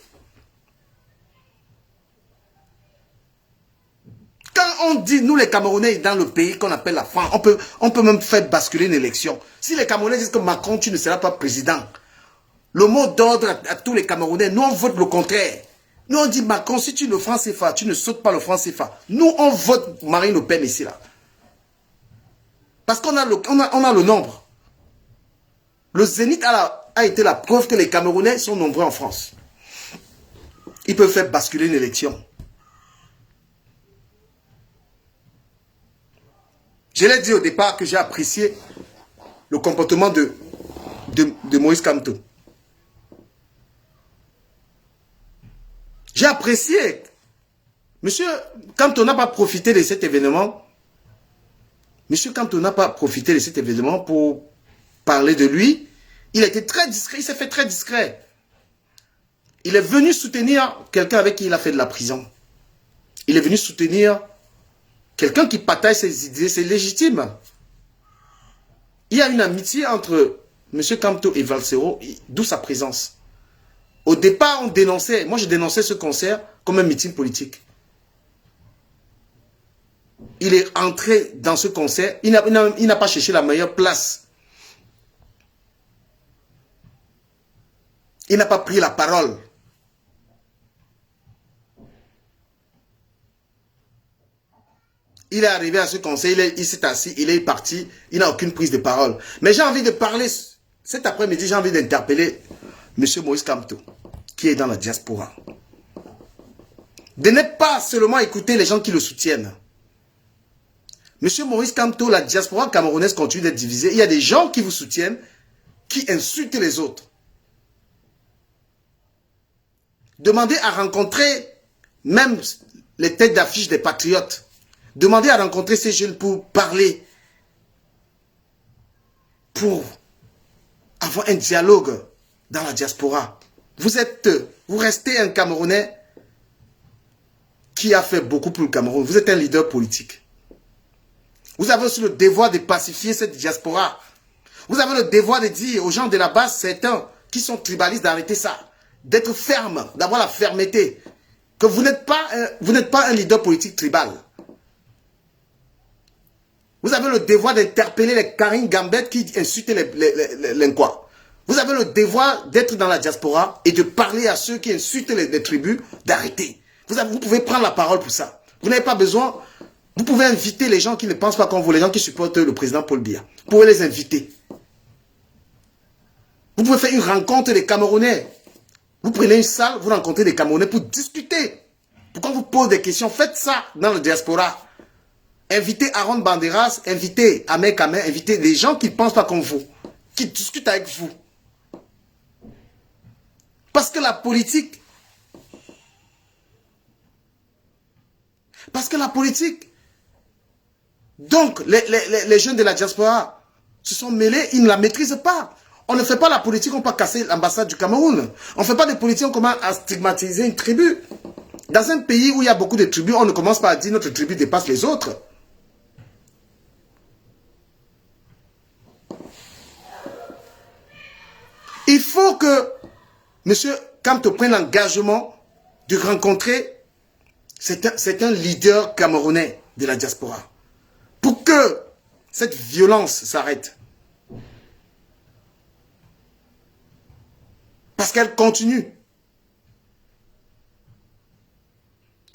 Quand on dit, nous les Camerounais, dans le pays qu'on appelle la France, on peut même faire basculer une élection. Si les Camerounais disent que Macron, tu ne seras pas président, le mot d'ordre à tous les Camerounais, nous on vote le contraire. Nous on dit Macron, si tu le franc CFA, tu ne sautes pas le franc CFA. Nous on vote Marine Le Pen ici là. Parce qu'on a le nombre. Le Zénith a été la preuve que les Camerounais sont nombreux en France. Ils peuvent faire basculer une élection. Je l'ai dit au départ que j'ai apprécié le comportement de Moïse Kamto. J'ai apprécié. Monsieur Kamto n'a pas profité de cet événement. Monsieur Kamto n'a pas profité de cet événement pour parler de lui. Il a été très discret, il s'est fait très discret. Il est venu soutenir quelqu'un avec qui il a fait de la prison. Il est venu soutenir quelqu'un qui partage ses idées, c'est légitime. Il y a une amitié entre M. Kamto et Valsero, d'où sa présence. Au départ, on dénonçait, moi je dénonçais ce concert comme un meeting politique. Il est entré dans ce concert, il n'a pas cherché la meilleure place. Il n'a pas pris la parole. Il est arrivé à ce conseil, il s'est assis, il est parti, il n'a aucune prise de parole. Mais j'ai envie de parler, cet après-midi, j'ai envie d'interpeller M. Moïse Kamto, qui est dans la diaspora. De ne pas seulement écouter les gens qui le soutiennent. M. Moïse Kamto, la diaspora camerounaise continue d'être divisée. Il y a des gens qui vous soutiennent, qui insultent les autres. Demandez à rencontrer même les têtes d'affiche des patriotes. Demandez à rencontrer ces jeunes pour parler, pour avoir un dialogue dans la diaspora. Vous restez un Camerounais qui a fait beaucoup pour le Cameroun. Vous êtes un leader politique. Vous avez aussi le devoir de pacifier cette diaspora. Vous avez le devoir de dire aux gens de la base, certains qui sont tribalistes, d'arrêter ça. D'être ferme, d'avoir la fermeté. Que vous n'êtes pas un leader politique tribal. Vous avez le devoir d'interpeller les Karine Gambette qui insultent les Nkwa. Vous avez le devoir d'être dans la diaspora et de parler à ceux qui insultent les tribus, d'arrêter. Vous pouvez prendre la parole pour ça. Vous n'avez pas besoin. Vous pouvez inviter les gens qui ne pensent pas comme vous, les gens qui supportent le président Paul Biya. Vous pouvez les inviter. Vous pouvez faire une rencontre des Camerounais. Vous prenez une salle, vous rencontrez des Camerounais pour discuter. Pourquoi vous posez des questions? Faites ça dans la diaspora. Invitez Aaron Banderas, invitez Ahmed Kamé, invitez des gens qui ne pensent pas comme vous, qui discutent avec vous. Parce que la politique, donc les jeunes de la diaspora se sont mêlés, ils ne la maîtrisent pas. On ne fait pas la politique, on peut casser l'ambassade du Cameroun. On ne fait pas de politique, on commence à stigmatiser une tribu. Dans un pays où il y a beaucoup de tribus, on ne commence pas à dire notre tribu dépasse les autres. Il faut que M. Kamto prenne l'engagement de rencontrer certains leaders camerounais de la diaspora pour que cette violence s'arrête. Parce qu'elle continue.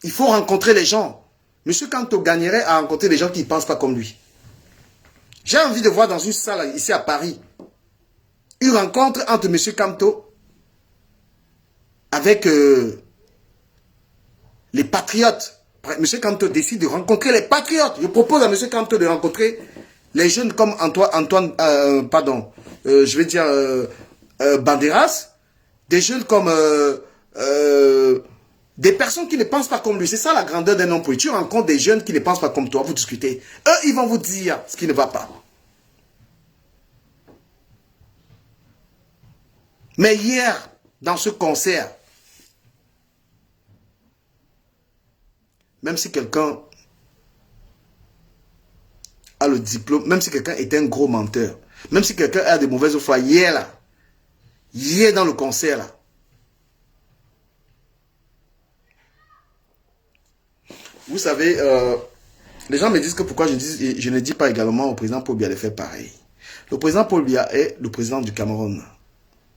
Il faut rencontrer les gens. M. Kamto gagnerait à rencontrer des gens qui ne pensent pas comme lui. J'ai envie de voir dans une salle ici à Paris une rencontre entre M. Kamto avec les patriotes. M. Kamto décide de rencontrer les patriotes. Je propose à M. Kamto de rencontrer les jeunes comme Banderas, des jeunes comme des personnes qui ne pensent pas comme lui. C'est ça la grandeur d'un homme politique. Tu rencontres des jeunes qui ne pensent pas comme toi, vous discutez. Eux, ils vont vous dire ce qui ne va pas. Mais hier, dans ce concert, même si quelqu'un a le diplôme, même si quelqu'un est un gros menteur, même si quelqu'un a de mauvaises foi, hier dans le concert, là, vous savez, les gens me disent que pourquoi je ne dis pas également au président Paul Biya de faire pareil. Le président Paul Biya est le président du Cameroun.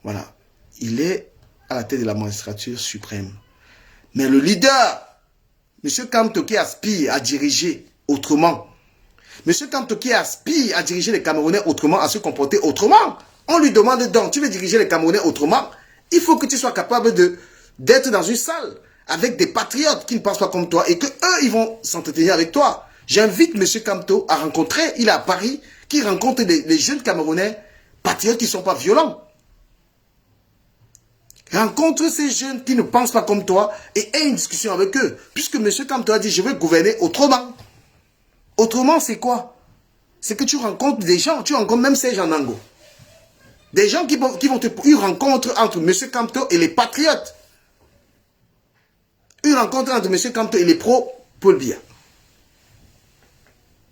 Voilà. Il est à la tête de la magistrature suprême. Mais le leader, M. Kamto qui aspire à diriger autrement, M. Kamto qui aspire à diriger les Camerounais autrement, à se comporter autrement, on lui demande donc, tu veux diriger les Camerounais autrement, il faut que tu sois capable d'être dans une salle avec des patriotes qui ne pensent pas comme toi et que eux, ils vont s'entretenir avec toi. J'invite M. Kamto à rencontrer, il est à Paris, qui rencontre les jeunes Camerounais patriotes qui ne sont pas violents. Rencontre ces jeunes qui ne pensent pas comme toi et aie une discussion avec eux. Puisque M. Kamto a dit, je veux gouverner autrement. Autrement, c'est quoi? C'est que tu rencontres des gens, tu rencontres même Serge Anango. Des gens qui vont te... Une rencontre entre M. Kamto et les patriotes. Une rencontre entre M. Kamto et les pro-Paul Biya.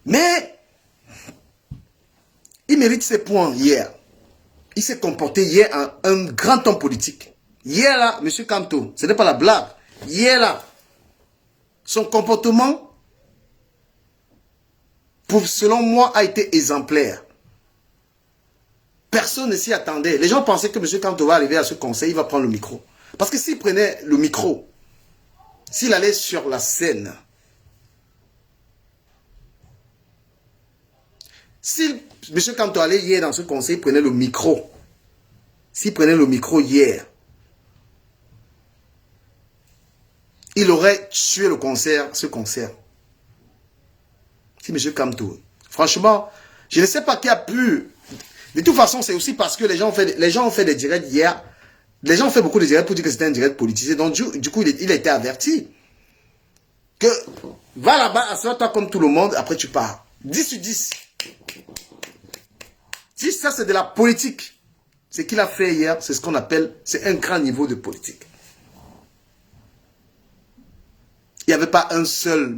Mais, il mérite ses points hier. Il s'est comporté hier en un grand homme politique. Hier là, M. Kamto, ce n'est pas la blague. Hier là, son comportement, selon moi, a été exemplaire. Personne ne s'y attendait. Les gens pensaient que M. Kamto va arriver à ce conseil, il va prendre le micro. Parce que s'il prenait le micro, s'il allait sur la scène, si M. Kamto allait hier dans ce conseil, il prenait le micro. S'il prenait le micro hier, il aurait tué le concert, ce concert. Si M. Kamto, franchement, je ne sais pas qui a pu. De toute façon, c'est aussi parce que les gens ont fait des directs hier. Les gens ont fait beaucoup de directs pour dire que c'était un direct politisé. Donc, du coup, il a été averti que va là-bas, assois-toi comme tout le monde, après tu pars. 10 sur 10. Si ça, c'est de la politique. Ce qu'il a fait hier, c'est ce qu'on appelle, c'est un grand niveau de politique. Il n'y avait pas un seul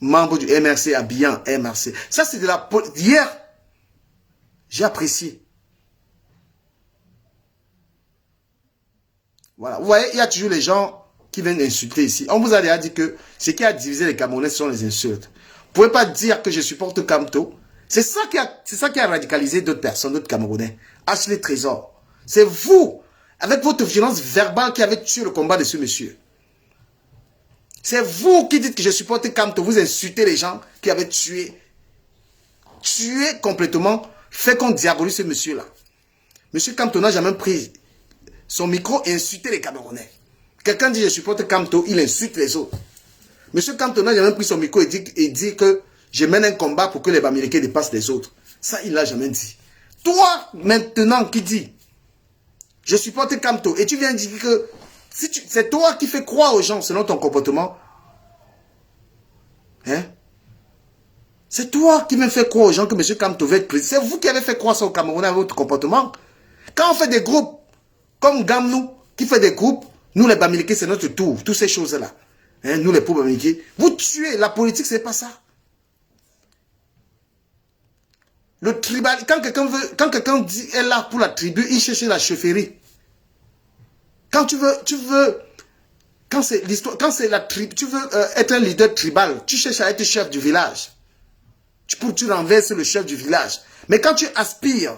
membre du MRC habillé en MRC. Ça, c'est de la politique. Hier, j'ai apprécié. Voilà. Vous voyez, il y a toujours les gens qui viennent insulter ici. On vous a déjà dit que ce qui a divisé les Camerounais sont les insultes. Vous ne pouvez pas dire que je supporte Kamto. C'est ça qui a radicalisé d'autres personnes, d'autres Camerounais. Ashley Trésor. C'est vous, avec votre violence verbale, qui avez tué le combat de ce monsieur. C'est vous qui dites que je supporte Kamto. Vous insultez les gens qui avaient tué complètement, fait qu'on diabolise ce monsieur-là. Monsieur Kamto n'a jamais pris son micro et insulté les Camerounais. Quelqu'un dit je supporte Kamto, il insulte les autres. Monsieur Kamto n'a jamais pris son micro et dit que je mène un combat pour que les Bamileke dépassent les autres. Ça, il ne l'a jamais dit. Toi, maintenant, qui dis je supporte Kamto et tu viens dire que c'est toi qui fais croire aux gens selon ton comportement. Hein? C'est toi qui me fais croire aux gens que M. Kamto va être président. C'est vous qui avez fait croire ça au Camerounais avec votre comportement. Quand on fait des groupes, comme Gamnou, qui fait des groupes, nous les Bamileke, c'est notre tour. Toutes ces choses-là. Hein, nous les pauvres Bamileke. Vous tuez. La politique, c'est pas ça. Le tribal, quand quelqu'un dit est là pour la tribu, il cherche la chefferie. Quand tu veux, quand c'est l'histoire, quand c'est la tribu, tu veux être un leader tribal, tu cherches à être chef du village. Tu renverses le chef du village. Mais quand tu aspires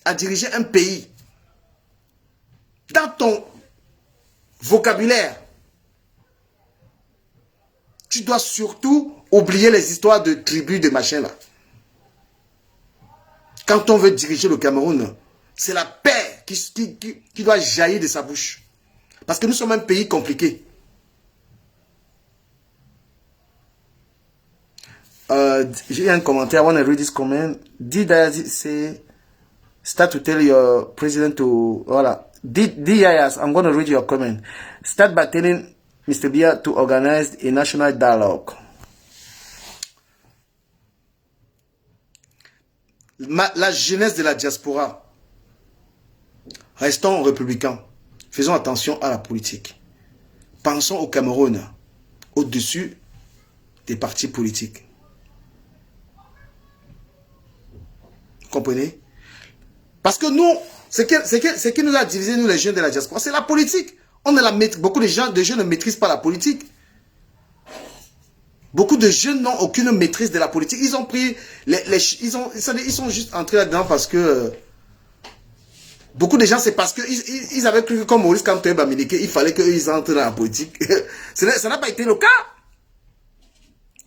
à diriger un pays, dans ton vocabulaire, tu dois surtout oublier les histoires de tribus, de machin là. Quand on veut diriger le Cameroun, c'est la paix qui doit jaillir de sa bouche. Parce que nous sommes un pays compliqué. J'ai un commentaire. I want to read this comment. Did I say start to tell your president to voilà. Yes, I'm going to read your comment. Start by telling Mr. Biya to organize a national dialogue. La jeunesse de la diaspora. Restons républicains. Faisons attention à la politique. Pensons au Cameroun au-dessus des partis politiques. Vous comprenez? Parce que nous, ce qui nous a divisé, nous les jeunes de la diaspora, c'est la politique. Beaucoup de jeunes ne maîtrisent pas la politique. Beaucoup de jeunes n'ont aucune maîtrise de la politique. Ils ont pris, ils sont juste entrés là-dedans parce que beaucoup de gens, c'est parce qu'ils avaient cru que comme Maurice Kamto et Bamileke, il fallait qu'ils entrent dans la politique. Ça n'a pas été le cas.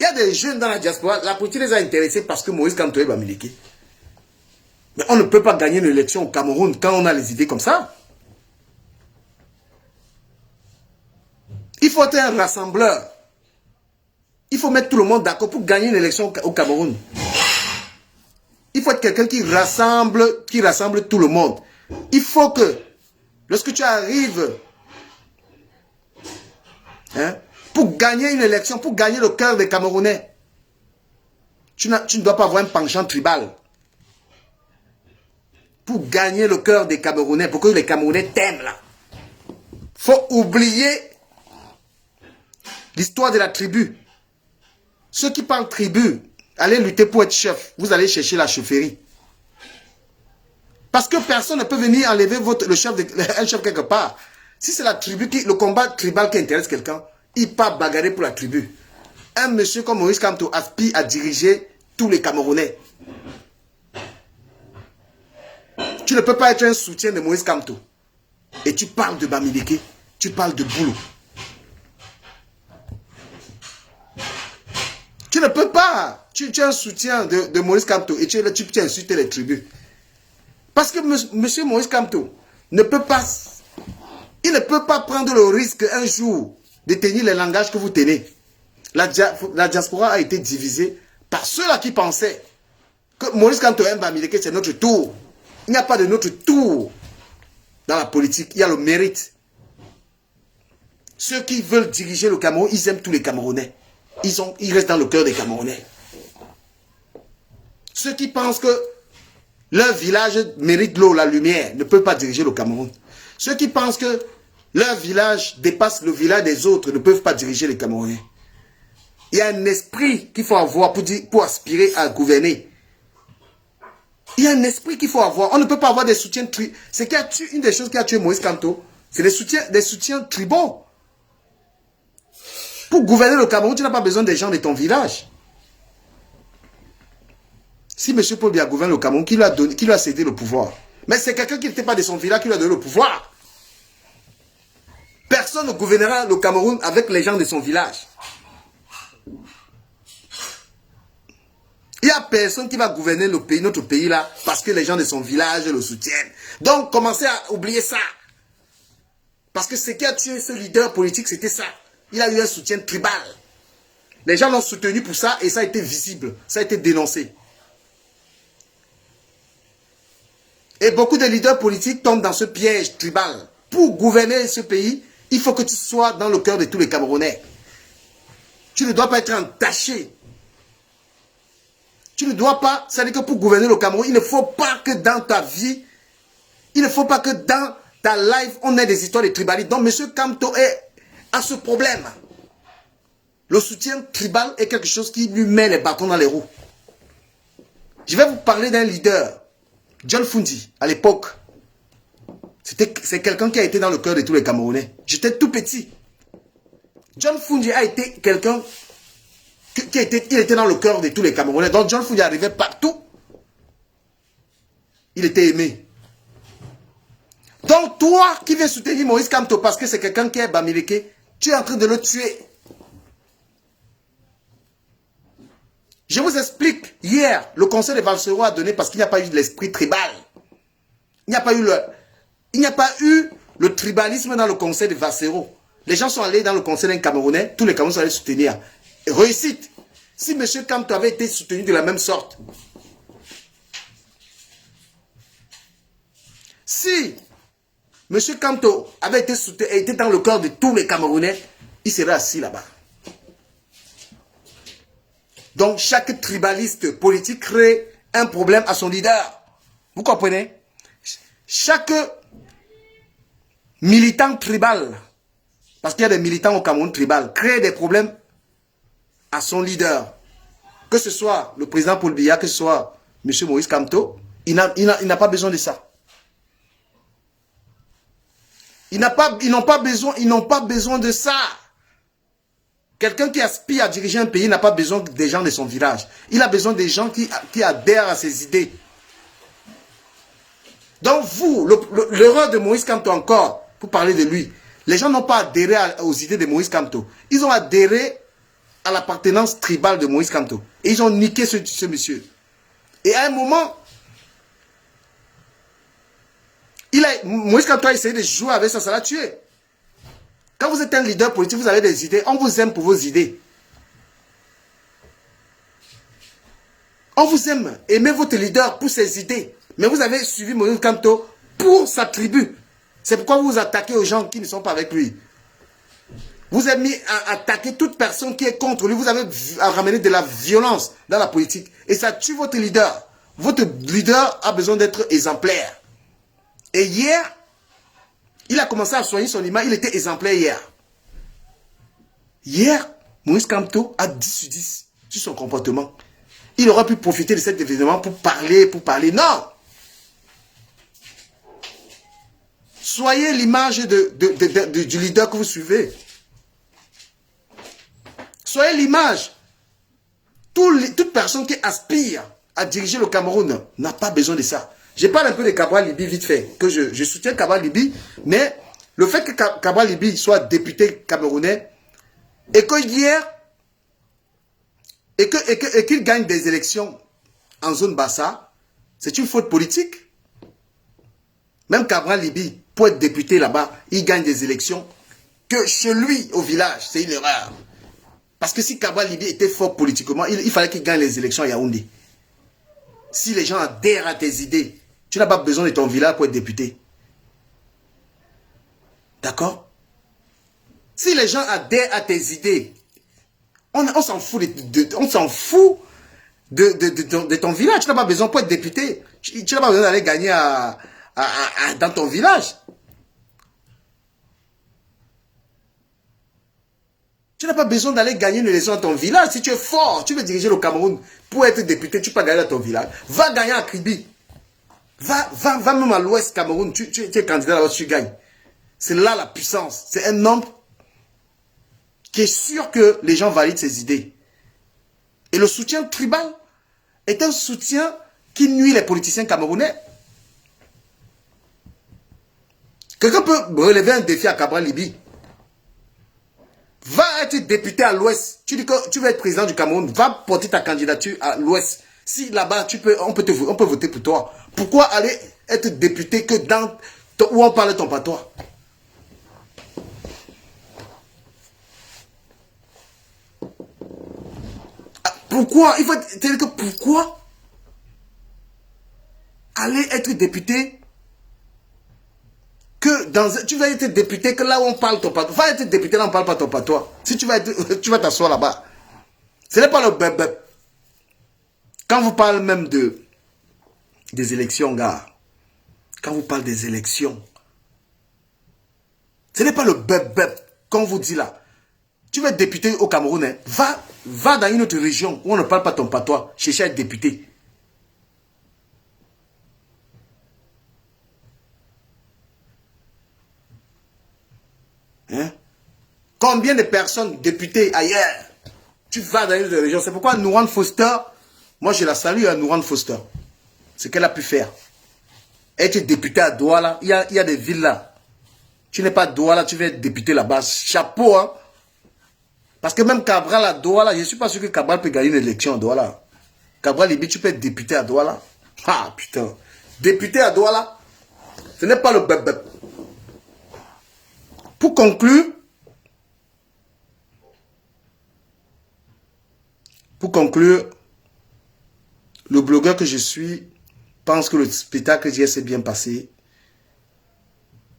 Il y a des jeunes dans la diaspora, la politique les a intéressés parce que Maurice Kamto et Bamileke. Mais on ne peut pas gagner une élection au Cameroun quand on a les idées comme ça. Il faut être un rassembleur. Il faut mettre tout le monde d'accord pour gagner une élection au Cameroun. Il faut être quelqu'un qui rassemble tout le monde. Il faut que, lorsque tu arrives, hein, pour gagner une élection, pour gagner le cœur des Camerounais, tu ne dois pas avoir un penchant tribal. Pour gagner le cœur des Camerounais, pour que les Camerounais t'aiment là, faut oublier L'histoire de la tribu. Ceux qui parlent tribu, allez lutter pour être chef. Vous allez chercher la chefferie. Parce que personne ne peut venir enlever un chef quelque part. Si c'est la tribu, le combat tribal qui intéresse quelqu'un, il part bagarrer pour la tribu. Un monsieur comme Moïse Kamto aspire à diriger tous les Camerounais. Tu ne peux pas être un soutien de Moïse Kamto. Et tu parles de Bamileke, tu parles de Boulou. Tu ne peux pas. Tu es un soutien de Moïse Kamto et tu insultes les tribus. Parce que monsieur Moïse Kamto ne peut pas... Il ne peut pas prendre le risque un jour de tenir les langages que vous tenez. La diaspora a été divisée par ceux-là qui pensaient que Maurice Kamto et Bamileke, c'est notre tour. Il n'y a pas de notre tour dans la politique. Il y a le mérite. Ceux qui veulent diriger le Cameroun, ils aiment tous les Camerounais. Ils restent dans le cœur des Camerounais. Ceux qui pensent que leur village mérite l'eau, la lumière, ne peuvent pas diriger le Cameroun. Ceux qui pensent que leur village dépasse le village des autres ne peuvent pas diriger les Camerounais. Il y a un esprit qu'il faut avoir pour aspirer à gouverner. Il y a un esprit qu'il faut avoir. On ne peut pas avoir des soutiens tribaux. Une des choses qui a tué Moïse Kamto, c'est des soutiens tribaux. Pour gouverner le Cameroun, tu n'as pas besoin des gens de ton village. Si M. Paul Biya gouverne le Cameroun, qui lui a cédé le pouvoir? Mais c'est quelqu'un qui n'était pas de son village qui lui a donné le pouvoir. Personne ne gouvernera le Cameroun avec les gens de son village. Il n'y a personne qui va gouverner le pays, notre pays là, parce que les gens de son village le soutiennent. Donc, commencez à oublier ça. Parce que ce qui a tué ce leader politique, c'était ça. Il a eu un soutien tribal. Les gens l'ont soutenu pour ça et ça a été visible. Ça a été dénoncé. Et beaucoup de leaders politiques tombent dans ce piège tribal. Pour gouverner ce pays, il faut que tu sois dans le cœur de tous les Camerounais. Tu ne dois pas être entaché. Tu ne dois pas, c'est-à-dire que pour gouverner le Cameroun, il ne faut pas que dans ta vie, il ne faut pas que dans ta life, on ait des histoires de tribalisme. Donc, M. Kamto a ce problème. Le soutien tribal est quelque chose qui lui met les bâtons dans les roues. Je vais vous parler d'un leader, John Fundi, à l'époque. C'est quelqu'un qui a été dans le cœur de tous les Camerounais. J'étais tout petit. John Fundi a été quelqu'un il était dans le cœur de tous les Camerounais. Donc John Fundi arrivait partout. Il était aimé. Donc toi qui viens soutenir Moïse Kamto parce que c'est quelqu'un qui est Bamileke, tu es en train de le tuer. Je vous explique. Hier, le conseil de Valsero a donné parce qu'il n'y a pas eu de l'esprit tribal. Il n'y a pas eu le tribalisme dans le conseil de Valsero. Les gens sont allés dans le conseil d'un Camerounais, tous les Camerounais sont allés soutenir. Réussite. Si M. Kamto avait été soutenu de la même sorte, si M. Kamto avait été soutenu et était dans le cœur de tous les Camerounais, il serait assis là-bas. Donc chaque tribaliste politique crée un problème à son leader. Vous comprenez? Chaque militant tribal, parce qu'il y a des militants au Cameroun tribal, crée des problèmes à son leader. Que ce soit le président Paul Biya, que ce soit M. Moïse Kamto, il n'a pas besoin de ça. Ils n'ont pas besoin de ça. Quelqu'un qui aspire à diriger un pays n'a pas besoin des gens de son village. Il a besoin des gens qui adhèrent à ses idées. Donc vous, l'erreur de Moïse Kamto encore, pour parler de lui, les gens n'ont pas adhéré aux idées de Moïse Kamto. Ils ont adhéré à l'appartenance tribale de Moïse Kamto. Et ils ont niqué ce monsieur. Et à un moment, Moïse Kamto a essayé de jouer avec ça, ça l'a tué. Quand vous êtes un leader politique, vous avez des idées, on vous aime pour vos idées. On vous aime, aimez votre leader pour ses idées. Mais vous avez suivi Moïse Kamto pour sa tribu. C'est pourquoi vous vous attaquez aux gens qui ne sont pas avec lui. Vous avez mis à attaquer toute personne qui est contre lui. Vous avez ramené de la violence dans la politique. Et ça tue votre leader. Votre leader a besoin d'être exemplaire. Et hier, il a commencé à soigner son image. Il était exemplaire hier. Hier, Moïse Kamto a 10 sur 10 sur son comportement. Il aurait pu profiter de cet événement pour parler. Non! Soyez l'image du leader que vous suivez. Soyez l'image. Toute personne qui aspire à diriger le Cameroun n'a pas besoin de ça. Je parle un peu de Cabral Libi vite fait, que je soutiens Cabral Libi, mais le fait que Cabral Libi soit député camerounais et que hier, et qu'il gagne des élections en zone Bassa, c'est une faute politique. Même Cabral Libi, pour être député là-bas, il gagne des élections que chez lui, au village, c'est une erreur. Parce que si Cabral Libi était fort politiquement, il fallait qu'il gagne les élections à Yaoundé. Si les gens adhèrent à tes idées, tu n'as pas besoin de ton village pour être député. D'accord? Si les gens adhèrent à tes idées, on s'en fout de ton village. Tu n'as pas besoin pour être député. Tu n'as pas besoin d'aller gagner dans ton village. Tu n'as pas besoin d'aller gagner une élection dans ton village. Si tu es fort, tu veux diriger le Cameroun pour être député, tu peux gagner dans ton village. Va gagner à Kribi. Va même à l'ouest Cameroun. Tu es candidat là-bas, tu gagnes. C'est là la puissance. C'est un homme qui est sûr que les gens valident ses idées. Et le soutien tribal est un soutien qui nuit les politiciens camerounais. Quelqu'un peut relever un défi à Cabral Libi. Va être député à l'ouest. Tu dis que tu veux être président du Cameroun. Va porter ta candidature à l'ouest. Si là-bas, on peut voter pour toi. Pourquoi aller être député que dans où on parle ton patois? Pourquoi? Il faut dire que pourquoi aller être député que tu vas être député que là où on parle ton patois. Va être député là où on ne parle pas ton patois. Si tu vas t'asseoir là-bas. Ce n'est pas le bébé. Quand vous parlez même des élections, gars. Quand vous parlez des élections. Ce n'est pas le bébé qu'on vous dit là. Tu vas être député au Cameroun. Hein. Va dans une autre région où on ne parle pas ton patois. Chercher à être député. Hein? Combien de personnes députées ailleurs? Tu vas dans une autre région. C'est pourquoi Nouran Foster, moi je la salue à Nouran Foster. Ce qu'elle a pu faire. Être député à Douala, il y a des villes là. Tu n'es pas à Douala, tu vas être député là-bas. Chapeau, hein? Parce que même Cabral à Douala, je ne suis pas sûr que Cabral peut gagner une élection à Douala. Cabral Libi, tu peux être député à Douala. Ah putain. Député à Douala, ce n'est pas le bébé. Pour conclure, le blogueur que je suis pense que le spectacle d'hier s'est bien passé.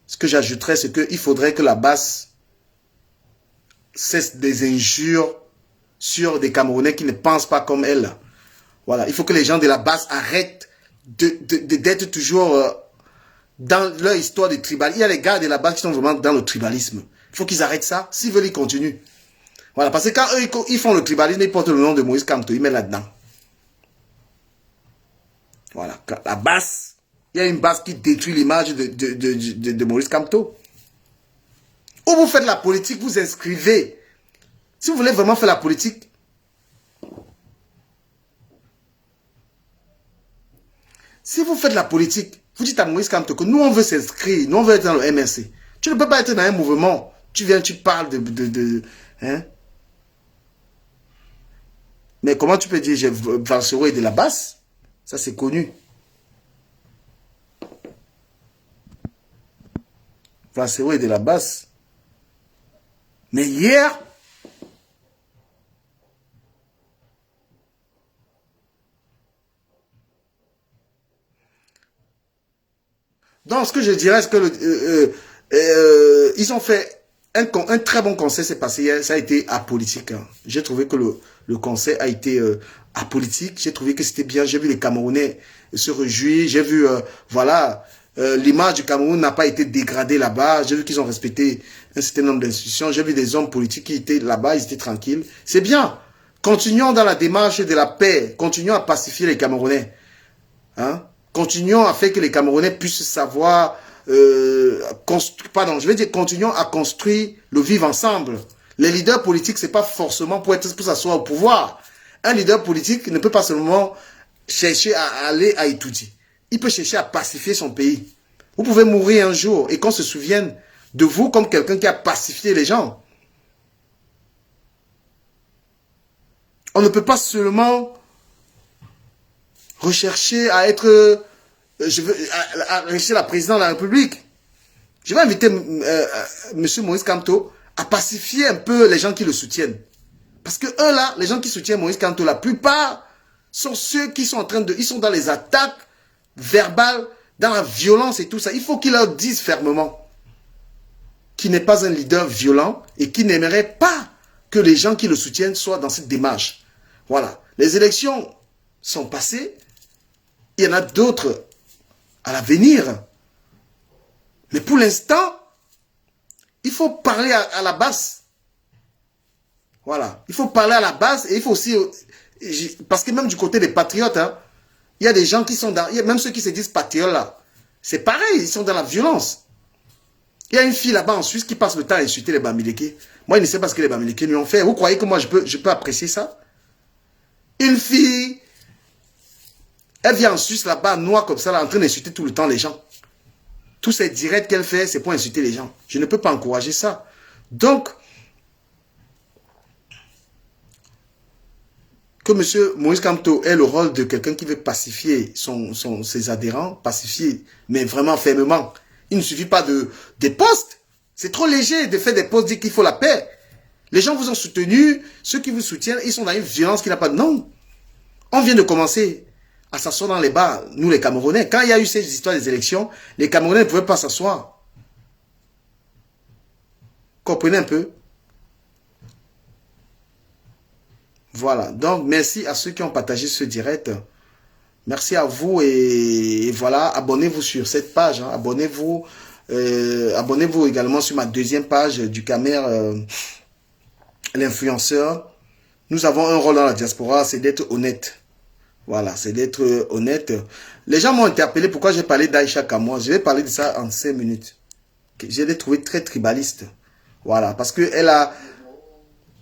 Ce que j'ajouterais, c'est qu'il faudrait que la base cesse des injures sur des Camerounais qui ne pensent pas comme elle. Voilà, il faut que les gens de la base arrêtent d'être toujours dans leur histoire de tribal. Il y a les gars de la base qui sont vraiment dans le tribalisme. Il faut qu'ils arrêtent ça. S'ils veulent, ils continuent. Voilà, parce que quand eux, ils font le tribalisme, ils portent le nom de Moïse Kamto, ils mettent là-dedans. Voilà, la base, il y a une base qui détruit l'image de Moïse Kamto. Ou vous faites la politique, vous inscrivez. Si vous voulez vraiment faire la politique, si vous faites la politique, vous dites à Moïse Kamto que nous on veut s'inscrire, nous on veut être dans le MRC. Tu ne peux pas être dans un mouvement. Tu viens, tu parles hein? Mais comment tu peux dire j'ai Vansero de la basse? Ça c'est connu. Vansero de la basse. Mais hier, donc ce que je dirais, c'est que ils ont fait un très bon conseil, c'est passé hier, ça a été apolitique. Hein. J'ai trouvé que le conseil a été apolitique, j'ai trouvé que c'était bien, j'ai vu les Camerounais se réjouir, j'ai vu, voilà, l'image du Cameroun n'a pas été dégradée là-bas. J'ai vu qu'ils ont respecté un certain nombre d'institutions. J'ai vu des hommes politiques qui étaient là-bas, ils étaient tranquilles. C'est bien. Continuons dans la démarche de la paix. Continuons à pacifier les Camerounais. Hein? Continuons à faire que les Camerounais puissent savoir... continuons à construire le vivre ensemble. Les leaders politiques, c'est pas forcément pour s'asseoir au pouvoir. Un leader politique ne peut pas seulement chercher à aller à étudier. Il peut chercher à pacifier son pays. Vous pouvez mourir un jour et qu'on se souvienne de vous comme quelqu'un qui a pacifié les gens. On ne peut pas seulement rechercher à être... à rechercher la présidence de la République. Je vais inviter M. Moïse Kamto à pacifier un peu les gens qui le soutiennent. Parce que eux là, les gens qui soutiennent Moïse Kamto, la plupart sont ceux qui sont en train de... Ils sont dans les attaques verbales, dans la violence et tout ça. Il faut qu'ils leur disent fermement qu'il n'est pas un leader violent et qu'il n'aimerait pas que les gens qui le soutiennent soient dans cette démarche. Voilà. Les élections sont passées. Il y en a d'autres à l'avenir. Mais pour l'instant, il faut parler à la base. Voilà. Il faut parler à la base et il faut aussi... Parce que même du côté des patriotes, hein, il y a des gens qui sont dans... Même ceux qui se disent patriotes là, c'est pareil, ils sont dans la violence. Il y a une fille là-bas en Suisse qui passe le temps à insulter les Bamileke. Moi, je ne sais pas ce que les Bamileke lui ont fait. Vous croyez que moi, je peux apprécier ça? Une fille, elle vient en Suisse là-bas, noire comme ça, là, en train d'insulter tout le temps les gens. Tous ces directs qu'elle fait, c'est pour insulter les gens. Je ne peux pas encourager ça. Donc, que M. Moïse Kamto ait le rôle de quelqu'un qui veut pacifier ses adhérents, pacifier, mais vraiment fermement. Il ne suffit pas des postes. C'est trop léger de faire des postes, dire qu'il faut la paix. Les gens vous ont soutenu, ceux qui vous soutiennent, ils sont dans une violence qui n'a pas de nom. On vient de commencer à s'asseoir dans les bars, nous les Camerounais. Quand il y a eu ces histoires des élections, les Camerounais ne pouvaient pas s'asseoir. Comprenez un peu? Voilà. Donc, merci à ceux qui ont partagé ce direct. Merci à vous et voilà, abonnez-vous sur cette page. Hein. Abonnez-vous également sur ma deuxième page du Camer, l'influenceur. Nous avons un rôle dans la diaspora, c'est d'être honnête. Voilà, c'est d'être honnête. Les gens m'ont interpellé pourquoi j'ai parlé d'Aïcha Kamoise. Je vais parler de ça en 5 minutes. Je l'ai trouvé très tribaliste. Voilà, parce que elle a...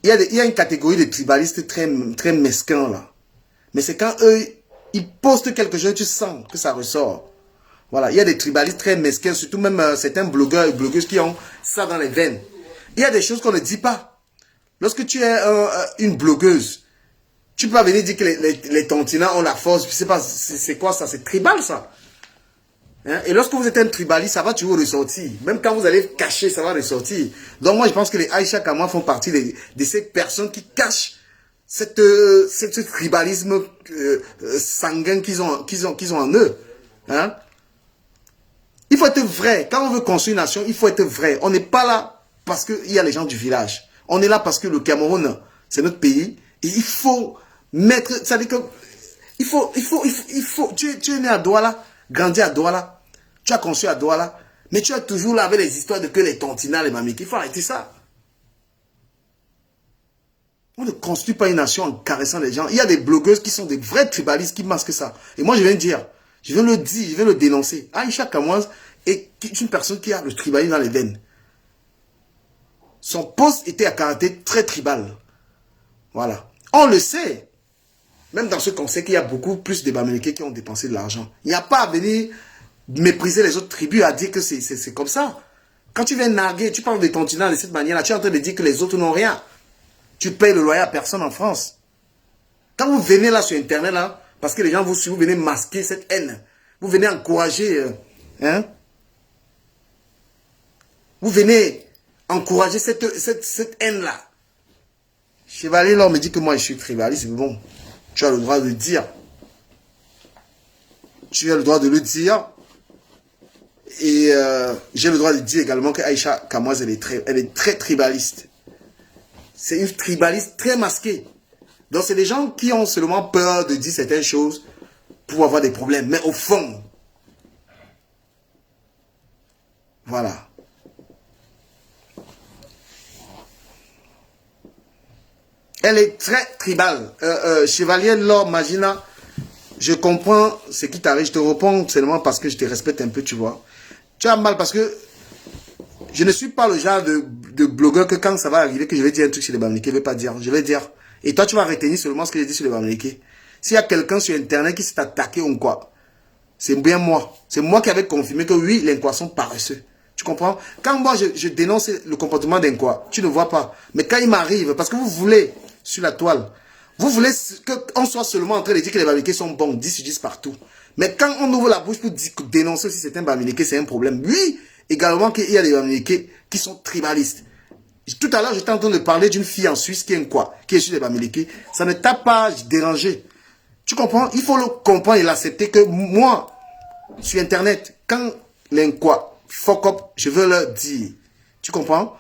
Il y a une catégorie de tribalistes très, très mesquins là. Mais c'est quand eux, ils postent quelque chose, tu sens que ça ressort. Voilà, il y a des tribalistes très mesquins, surtout même certains blogueurs et blogueuses qui ont ça dans les veines. Il y a des choses qu'on ne dit pas. Lorsque tu es une blogueuse, tu peux pas venir dire que les tontinats ont la force. Je sais pas, c'est quoi ça? C'est tribal ça. Hein? Et lorsque vous êtes un tribaliste, ça va toujours ressortir. Même quand vous allez cacher, ça va ressortir. Donc moi, je pense que les Aïcha Kamoa font partie de ces personnes qui cachent ce tribalisme sanguin qu'ils ont en eux. Hein? Il faut être vrai. Quand on veut construire une nation, il faut être vrai. On n'est pas là parce qu'il y a les gens du village. On est là parce que le Cameroun, c'est notre pays. Et il faut mettre... Ça veut dire que... Il faut... Tu es né à Douala, grandi à Douala. Tu as construit à Douala. Mais tu es toujours là avec les histoires de que les tontinats, les mamies. Il faut arrêter ça. On ne construit pas une nation en caressant les gens. Il y a des blogueuses qui sont des vrais tribalistes qui masquent ça. Et moi, je viens de dire, je viens le dire, je viens le dénoncer. Aïcha Kamoise est une personne qui a le tribalisme dans les veines. Son poste était à caractère très tribal. Voilà. On le sait. Même dans ce conseil qu'il y a beaucoup plus de Bamileke qui ont dépensé de l'argent. Il n'y a pas à venir mépriser les autres tribus, à dire que c'est comme ça. Quand tu viens narguer, tu parles de tontinat de cette manière-là, tu es en train de dire que les autres n'ont rien. Tu payes le loyer à personne en France. Quand vous venez là sur Internet, là, parce que les gens vous suivent, vous venez masquer cette haine. Vous venez encourager, vous venez encourager cette haine-là. Chevalier, là, on me dit que moi, je suis tribaliste. Mais bon, tu as le droit de le dire. Tu as le droit de le dire. Et j'ai le droit de dire également que Aïcha Kamoise, elle est très tribaliste. C'est une tribaliste très masquée. Donc, c'est des gens qui ont seulement peur de dire certaines choses pour avoir des problèmes. Mais au fond, Voilà. Elle est très tribale. Chevalier Laure Magina, je comprends ce qui t'arrive. Je te réponds seulement parce que je te respecte un peu, tu vois. Tu as mal parce que je ne suis pas le genre de blogueur que quand ça va arriver, que je vais dire un truc sur les Bamileke, je ne vais pas dire. Je vais dire. Et toi, tu vas retenir seulement ce que j'ai dit sur les Bamileke. S'il y a quelqu'un sur Internet qui s'est attaqué ou quoi, c'est bien moi. C'est moi qui avais confirmé que oui, les Nkwa sont paresseux. Tu comprends? Quand moi, je dénonce le comportement d'un Nkwa, tu ne vois pas. Mais quand il m'arrive, parce que vous voulez, sur la toile, vous voulez qu'on soit seulement en train de dire que les Bamileke sont bons, 10 sur 10 partout. Mais quand on ouvre la bouche pour dénoncer si c'est un Bamileke, c'est un problème. Oui, également qu'il y a des Bamileke qui sont tribalistes. Tout à l'heure, j'étais en train de parler d'une fille en Suisse qui est un Nkwa, qui est sur les Bamileke. Ça ne t'a pas dérangé. Tu comprends? Il faut le comprendre et l'accepter que moi, sur Internet, quand les Nkwa fuck up, je veux leur dire. Tu comprends?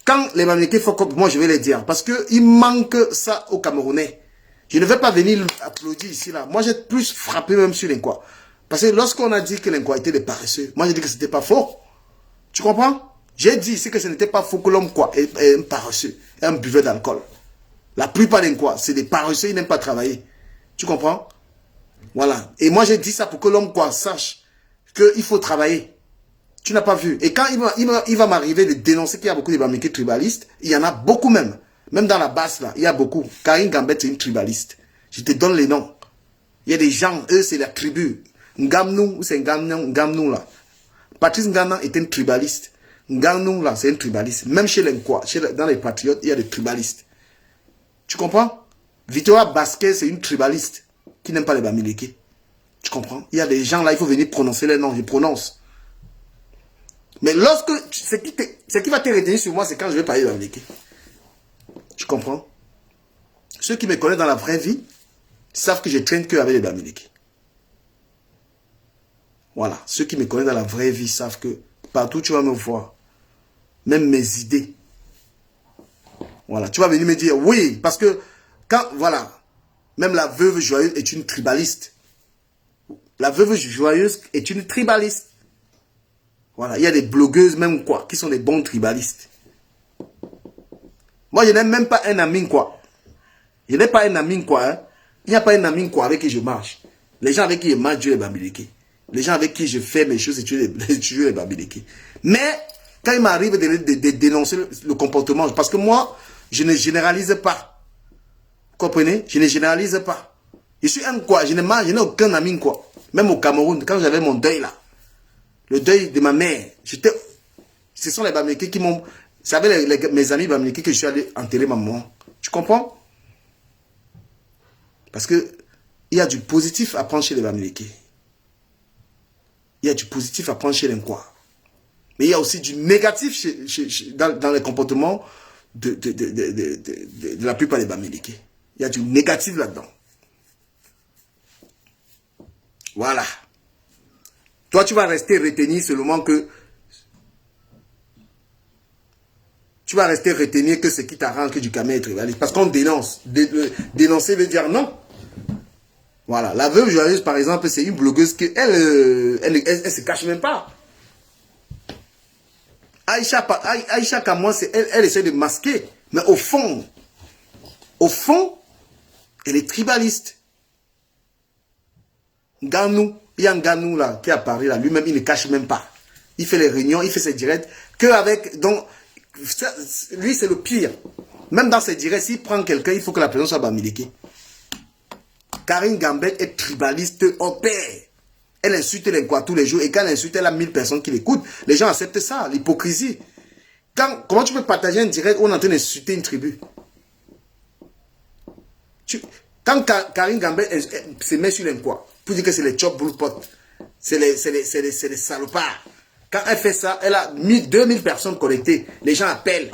Quand les Bamileke fuck up, moi je vais les dire. Parce qu'il manque ça aux Camerounais. Je ne vais pas venir applaudir ici, là. Moi j'ai plus frappé même sur les Nkwa. Parce que lorsqu'on a dit que les Nkwa étaient des paresseux, moi j'ai dit que c'était pas faux. Tu comprends? J'ai dit ici que ce n'était pas faux que l'homme quoi est un paresseux, un buveur d'alcool. La plupart des Nkwa, c'est des paresseux, ils n'aiment pas travailler. Tu comprends? Voilà. Et moi j'ai dit ça pour que l'homme quoi sache qu'il faut travailler. Tu n'as pas vu. Et quand il va m'arriver de dénoncer qu'il y a beaucoup de Bamileke tribalistes, il y en a beaucoup même. Même dans la basse là, il y a beaucoup. Karine Gambet c'est une tribaliste. Je te donne les noms. Il y a des gens, eux c'est la tribu. Ngamnou, c'est Ngamnou là. Patrice Ngana est un tribaliste. Ngamnou là, c'est un tribaliste. Même chez les Nkwa, dans les patriotes, il y a des tribalistes. Tu comprends? Victoria Basquet, c'est une tribaliste qui n'aime pas les Bamileke. Tu comprends? Il y a des gens là, il faut venir prononcer les noms. Je prononce. Mais lorsque, ce qui va te retenir sur moi, c'est quand je vais parler de Bamileke. Tu comprends? Ceux qui me connaissent dans la vraie vie savent que je traîne que avec les Bamileke. Voilà. Ceux qui me connaissent dans la vraie vie savent que partout tu vas me voir. Même mes idées. Voilà. Tu vas venir me dire, oui, parce que quand, voilà, même la veuve joyeuse est une tribaliste. La veuve joyeuse est une tribaliste. Voilà, il y a des blogueuses même quoi, qui sont des bons tribalistes. Moi, je n'ai même pas un ami quoi. Je n'ai pas un ami quoi. Hein. Il n'y a pas un ami quoi avec qui je marche. Les gens avec qui je marche, Dieu les Bamileke. Les gens avec qui je fais mes choses, c'est Dieu les Bamileke. Mais, quand il m'arrive de dénoncer le comportement, parce que moi, je ne généralise pas. Vous comprenez? Je ne généralise pas. Je suis un quoi, je n'ai aucun ami quoi. Même au Cameroun, quand j'avais mon deuil là. Le deuil de ma mère. Ce sont les Bamileke qui m'ont... C'est avec mes amis Bamileke que je suis allé enterrer ma maman. Tu comprends? Parce que il y a du positif à prendre chez les Bamileke. Il y a du positif à prendre chez les Nkwa. Mais il y a aussi du négatif dans les comportements de la plupart des Bamileke. Il y a du négatif là-dedans. Voilà. Toi, tu vas rester retenir seulement que... Tu vas rester retenir que ce qui t'arrange, que du camé est tribaliste. Parce qu'on dénonce. Dénoncer veut dire non. Voilà. La veuve joyeuse, par exemple, c'est une blogueuse qui, elle se cache même pas. Aïcha Kamwa, elle essaie de masquer. Mais au fond, elle est tribaliste. Nganou. Il y a un Nganou là, qui est à Paris, là, lui-même, il ne cache même pas. Il fait les réunions, il fait ses directs, donc, lui, c'est le pire. Même dans ses directs, s'il prend quelqu'un, il faut que la personne soit Bamileke. Karine Gambet est tribaliste au père. Elle insulte les Nkwa tous les jours, et quand elle insulte, elle a 1000 personnes qui l'écoutent. Les gens acceptent ça, l'hypocrisie. Comment tu peux partager un direct où on est en train d'insulter une tribu? Quand Karine Gambet se met sur les Nkwa, pour dire que c'est les chop bullpot, c'est les salopards. Quand elle fait ça, elle a 2000 personnes connectées. Les gens appellent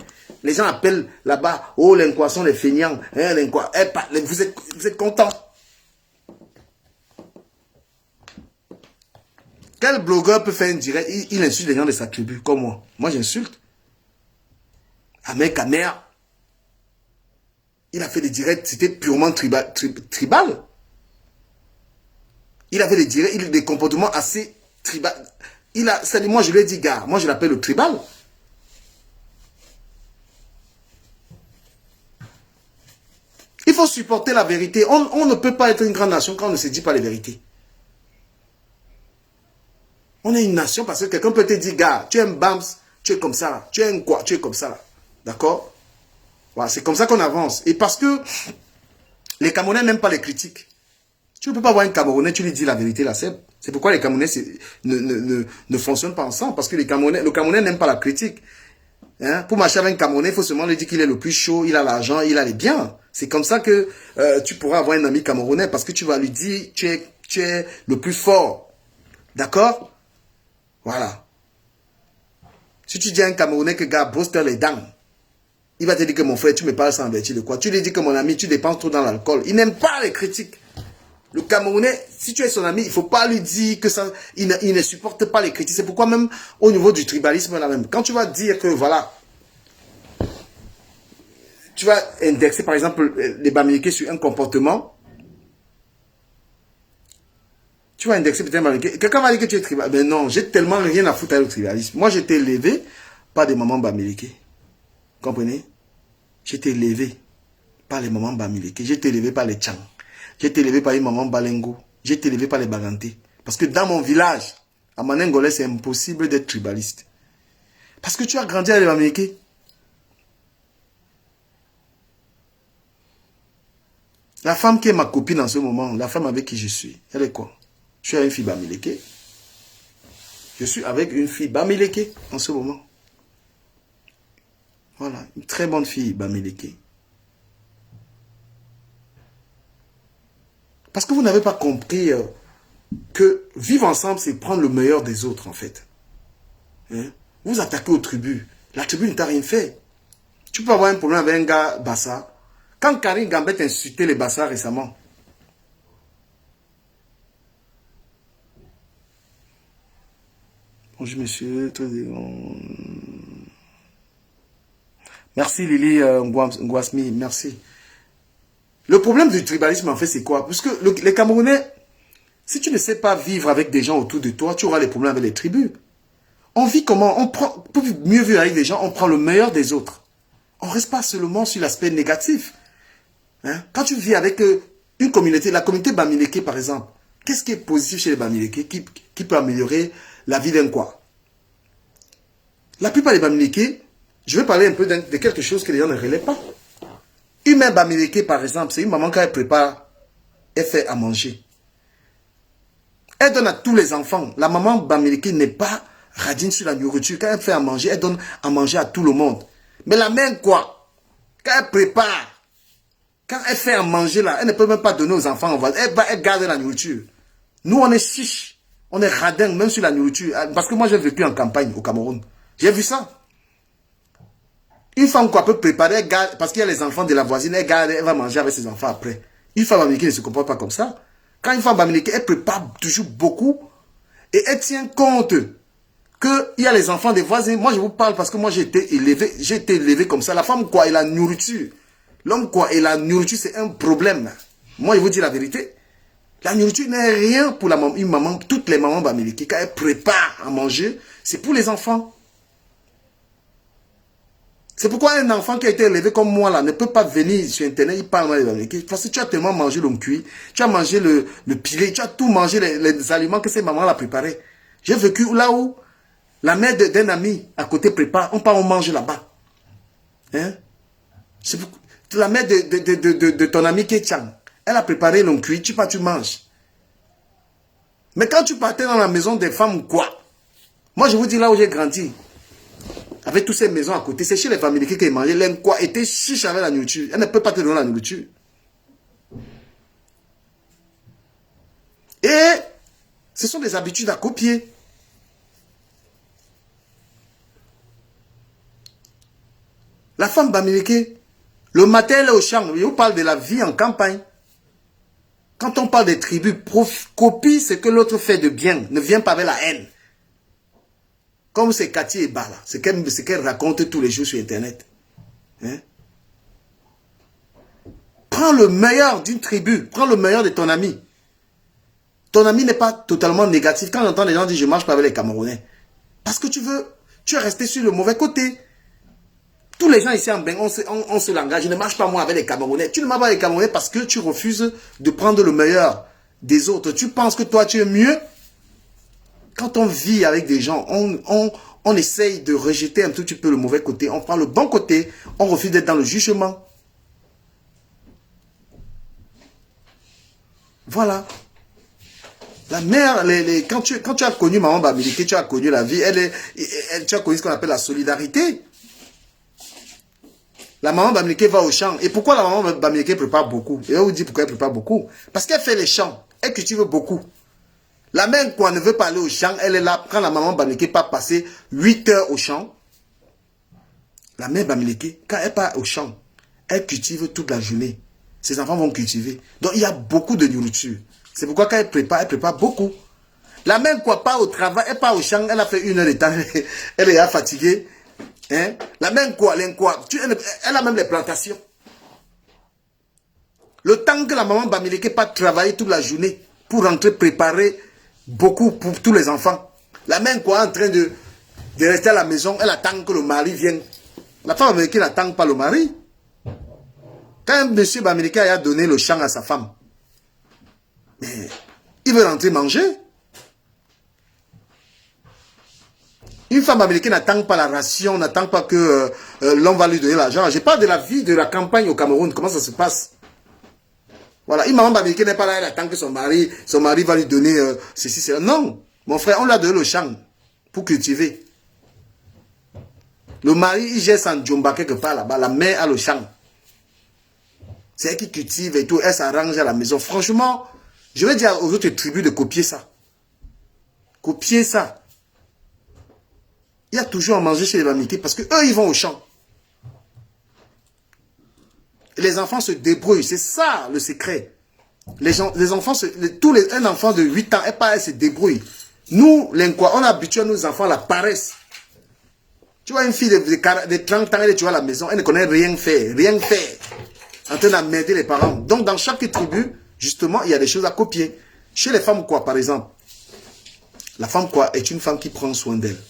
là-bas. Oh, les Nkwa sont les feignants. Hein, les Nkwa. Vous êtes contents. Quel blogueur peut faire un direct? Il insulte les gens de sa tribu, comme moi. Moi, j'insulte. Ahmed Kamer, il a fait des directs, c'était purement tribal. Il avait des directs, des comportements assez moi je lui ai dit, gars, moi je l'appelle le tribal. Il faut supporter la vérité. On ne peut pas être une grande nation quand on ne se dit pas les vérités. On est une nation parce que quelqu'un peut te dire, gars, tu es un Bams, tu es comme ça là. Tu es un quoi, tu es comme ça là. D'accord? Voilà, c'est comme ça qu'on avance. Et parce que les Camerounais n'aiment pas les critiques. Tu ne peux pas voir un Camerounais, tu lui dis la vérité là. C'est pourquoi les Camerounais ne fonctionnent pas ensemble. Parce que le Camerounais n'aime pas la critique. Hein? Pour marcher avec un Camerounais, il faut seulement lui dire qu'il est le plus chaud, il a l'argent, il a les biens. C'est comme ça que tu pourras avoir un ami Camerounais parce que tu vas lui dire tu es le plus fort. D'accord? Voilà. Si tu dis à un Camerounais que gars, brosse-toi les dents, il va te dire que mon frère, tu me parles sans vertu de quoi? Tu lui dis que mon ami, tu dépenses trop dans l'alcool. Il n'aime pas les critiques. Le Camerounais, si tu es son ami, il ne faut pas lui dire que ça, il ne supporte pas les critiques. C'est pourquoi même au niveau du tribalisme, là même, quand tu vas dire que voilà, tu vas indexer par exemple les Bamileke sur un comportement, tu vas indexer peut-être Bamileke. Quelqu'un va dire que tu es tribal. Mais non, j'ai tellement rien à foutre avec le tribalisme. Moi, j'ai été élevé par des mamans Bamileke. Comprenez? J'ai été élevé par les mamans Bamileke. J'ai été élevé par les Tchang. J'ai été élevé par les mamans Balengo. J'ai été élevé par les Baganté. Parce que dans mon village, à Manengolais, c'est impossible d'être tribaliste. Parce que tu as grandi avec les Bamileke. La femme qui est ma copine en ce moment, la femme avec qui je suis, elle est quoi? Je suis avec une fille Bamileke. Je suis avec une fille Bamileke en ce moment. Voilà, une très bonne fille Bamileke. Parce que vous n'avez pas compris que vivre ensemble, c'est prendre le meilleur des autres, en fait. Hein? Vous attaquez aux tribus. La tribu ne t'a rien fait. Tu peux avoir un problème avec un gars Bassa. Quand Karine Gambet a insulté les Bassa récemment, bonjour monsieur, merci Lily Ngwasmi, merci. Le problème du tribalisme, en fait, c'est quoi? Parce que les Camerounais, si tu ne sais pas vivre avec des gens autour de toi, tu auras des problèmes avec les tribus. On vit comment? Pour mieux vivre avec les gens, on prend le meilleur des autres. On ne reste pas seulement sur l'aspect négatif. Hein? Quand tu vis avec une communauté, la communauté Bamileke, par exemple, qu'est-ce qui est positif chez les Bamileke qui peut améliorer la vie d'un quoi? La plupart des Bamileke, je vais parler un peu de quelque chose que les gens ne relèvent pas. Une mère Bamileke, par exemple, c'est une maman quand elle prépare, elle fait à manger. Elle donne à tous les enfants. La maman Bamileke n'est pas radine sur la nourriture. Quand elle fait à manger, elle donne à manger à tout le monde. Mais la mère, quoi? Quand elle prépare, quand elle fait à manger là, elle ne peut même pas donner aux enfants. Elle garde la nourriture. Nous, on est chiche. On est radin, même sur la nourriture. Parce que moi, j'ai vécu en campagne au Cameroun. J'ai vu ça. Une femme quoi peut préparer, elle garde, parce qu'il y a les enfants de la voisine, elle garde, elle va manger avec ses enfants après. Une femme Bamileke ne se comporte pas comme ça. Quand une femme Bamileke, elle prépare toujours beaucoup et elle tient compte qu'il y a les enfants des voisins. Moi, je vous parle parce que moi, j'ai été élevé comme ça. La femme, quoi, et la nourriture. L'homme, quoi, et la nourriture, c'est un problème. Moi, je vous dis la vérité. La nourriture n'est rien pour une maman. Toutes les mamans Bamileke, quand elles préparent à manger, c'est pour les enfants. C'est pourquoi un enfant qui a été élevé comme moi, là, ne peut pas venir sur Internet, il parle mal de Bamileke. Parce que tu as tellement mangé l'homme cuit, tu as mangé le pilé, tu as tout mangé, les aliments que ces mamans l'ont préparé. J'ai vécu là où la mère d'un ami à côté prépare, on mange là-bas. Hein? La mère de ton ami qui est Tchang, elle a préparé l'homme cuit, tu manges. Mais quand tu partais dans la maison des femmes ou quoi, moi je vous dis là où j'ai grandi, avec toutes ces maisons à côté, c'est chez les familles qui mangeaient. L'enquoi était chiche avec la nourriture. Elle ne peut pas te donner la nourriture. Et ce sont des habitudes à copier. La femme Bamileke, le matin elle est au champ. Je vous parle de la vie en campagne. Quand on parle des tribus, copie ce que l'autre fait de bien. Ne viens pas avec la haine. Comme c'est Cathy et Bala, ce qu'elle raconte tous les jours sur Internet. Hein? Prends le meilleur d'une tribu, prends le meilleur de ton ami. ton ami n'est pas totalement négatif. Quand j'entends les gens dire je ne marche pas avec les Camerounais, parce que tu es resté sur le mauvais côté. Tous les gens ici en Beng, on se langage. Je ne marche pas moi avec les Camerounais. Tu ne marches pas avec les Camerounais parce que tu refuses de prendre le meilleur des autres. Tu penses que toi tu es mieux. Quand on vit avec des gens, on essaye de rejeter un tout petit peu le mauvais côté. On prend le bon côté. On refuse d'être dans le jugement. Voilà. La mère, quand tu as connu Maman Bamileke, tu as connu la vie, tu as connu ce qu'on appelle la solidarité. La maman Bamileke va au champ. Et pourquoi la maman Bamileke prépare beaucoup? Et on vous dit pourquoi elle prépare beaucoup. Parce qu'elle fait les champs. Elle cultive beaucoup. La mère quoi ne veut pas aller au champ, elle est là. Quand la maman Bamileke part passer 8 heures au champ, la mère Bamileke, quand elle part au champ, elle cultive toute la journée. Ses enfants vont cultiver. Donc il y a beaucoup de nourriture. C'est pourquoi quand elle prépare beaucoup. La mère quoi part au travail, elle part au champ, elle a fait 1 heure de temps, elle est fatiguée. Hein? La même quoi, elle a même les plantations. Le temps que la maman Bamileke pas travailler toute la journée pour rentrer préparer beaucoup pour tous les enfants. La même quoi en train de rester à la maison, elle attend que le mari vienne. La femme Bamileke n'attend pas le mari. Quand monsieur Bamileke a donné le champ à sa femme, mais il veut rentrer manger. Une femme américaine n'attend pas la ration, n'attend pas que l'homme va lui donner l'argent. Je parle de la vie de la campagne au Cameroun, comment ça se passe. Voilà, une maman américaine n'est pas là, elle attend que son mari va lui donner ceci, cela. Non, mon frère, on lui a donné le champ pour cultiver. Le mari, il gère son djomba quelque part là-bas, la mère a le champ. C'est elle qui cultive et tout, elle s'arrange à la maison. Franchement, je vais dire aux autres tribus de copier ça. Copier ça. Il y a toujours à manger chez les Bamileke parce qu'eux, ils vont au champ. Et les enfants se débrouillent. C'est ça le secret. Les enfants, un enfant de 8 ans, elle se débrouille. Nous, l'Inquois, on a habitué nos enfants à la paresse. Tu vois une fille de 30 ans, elle est tu vois, à la maison, elle ne connaît rien faire. Rien faire. En train d'emmerder les parents. Donc, dans chaque tribu, justement, il y a des choses à copier. Chez les femmes, quoi, par exemple. La femme, quoi, est une femme qui prend soin d'elle.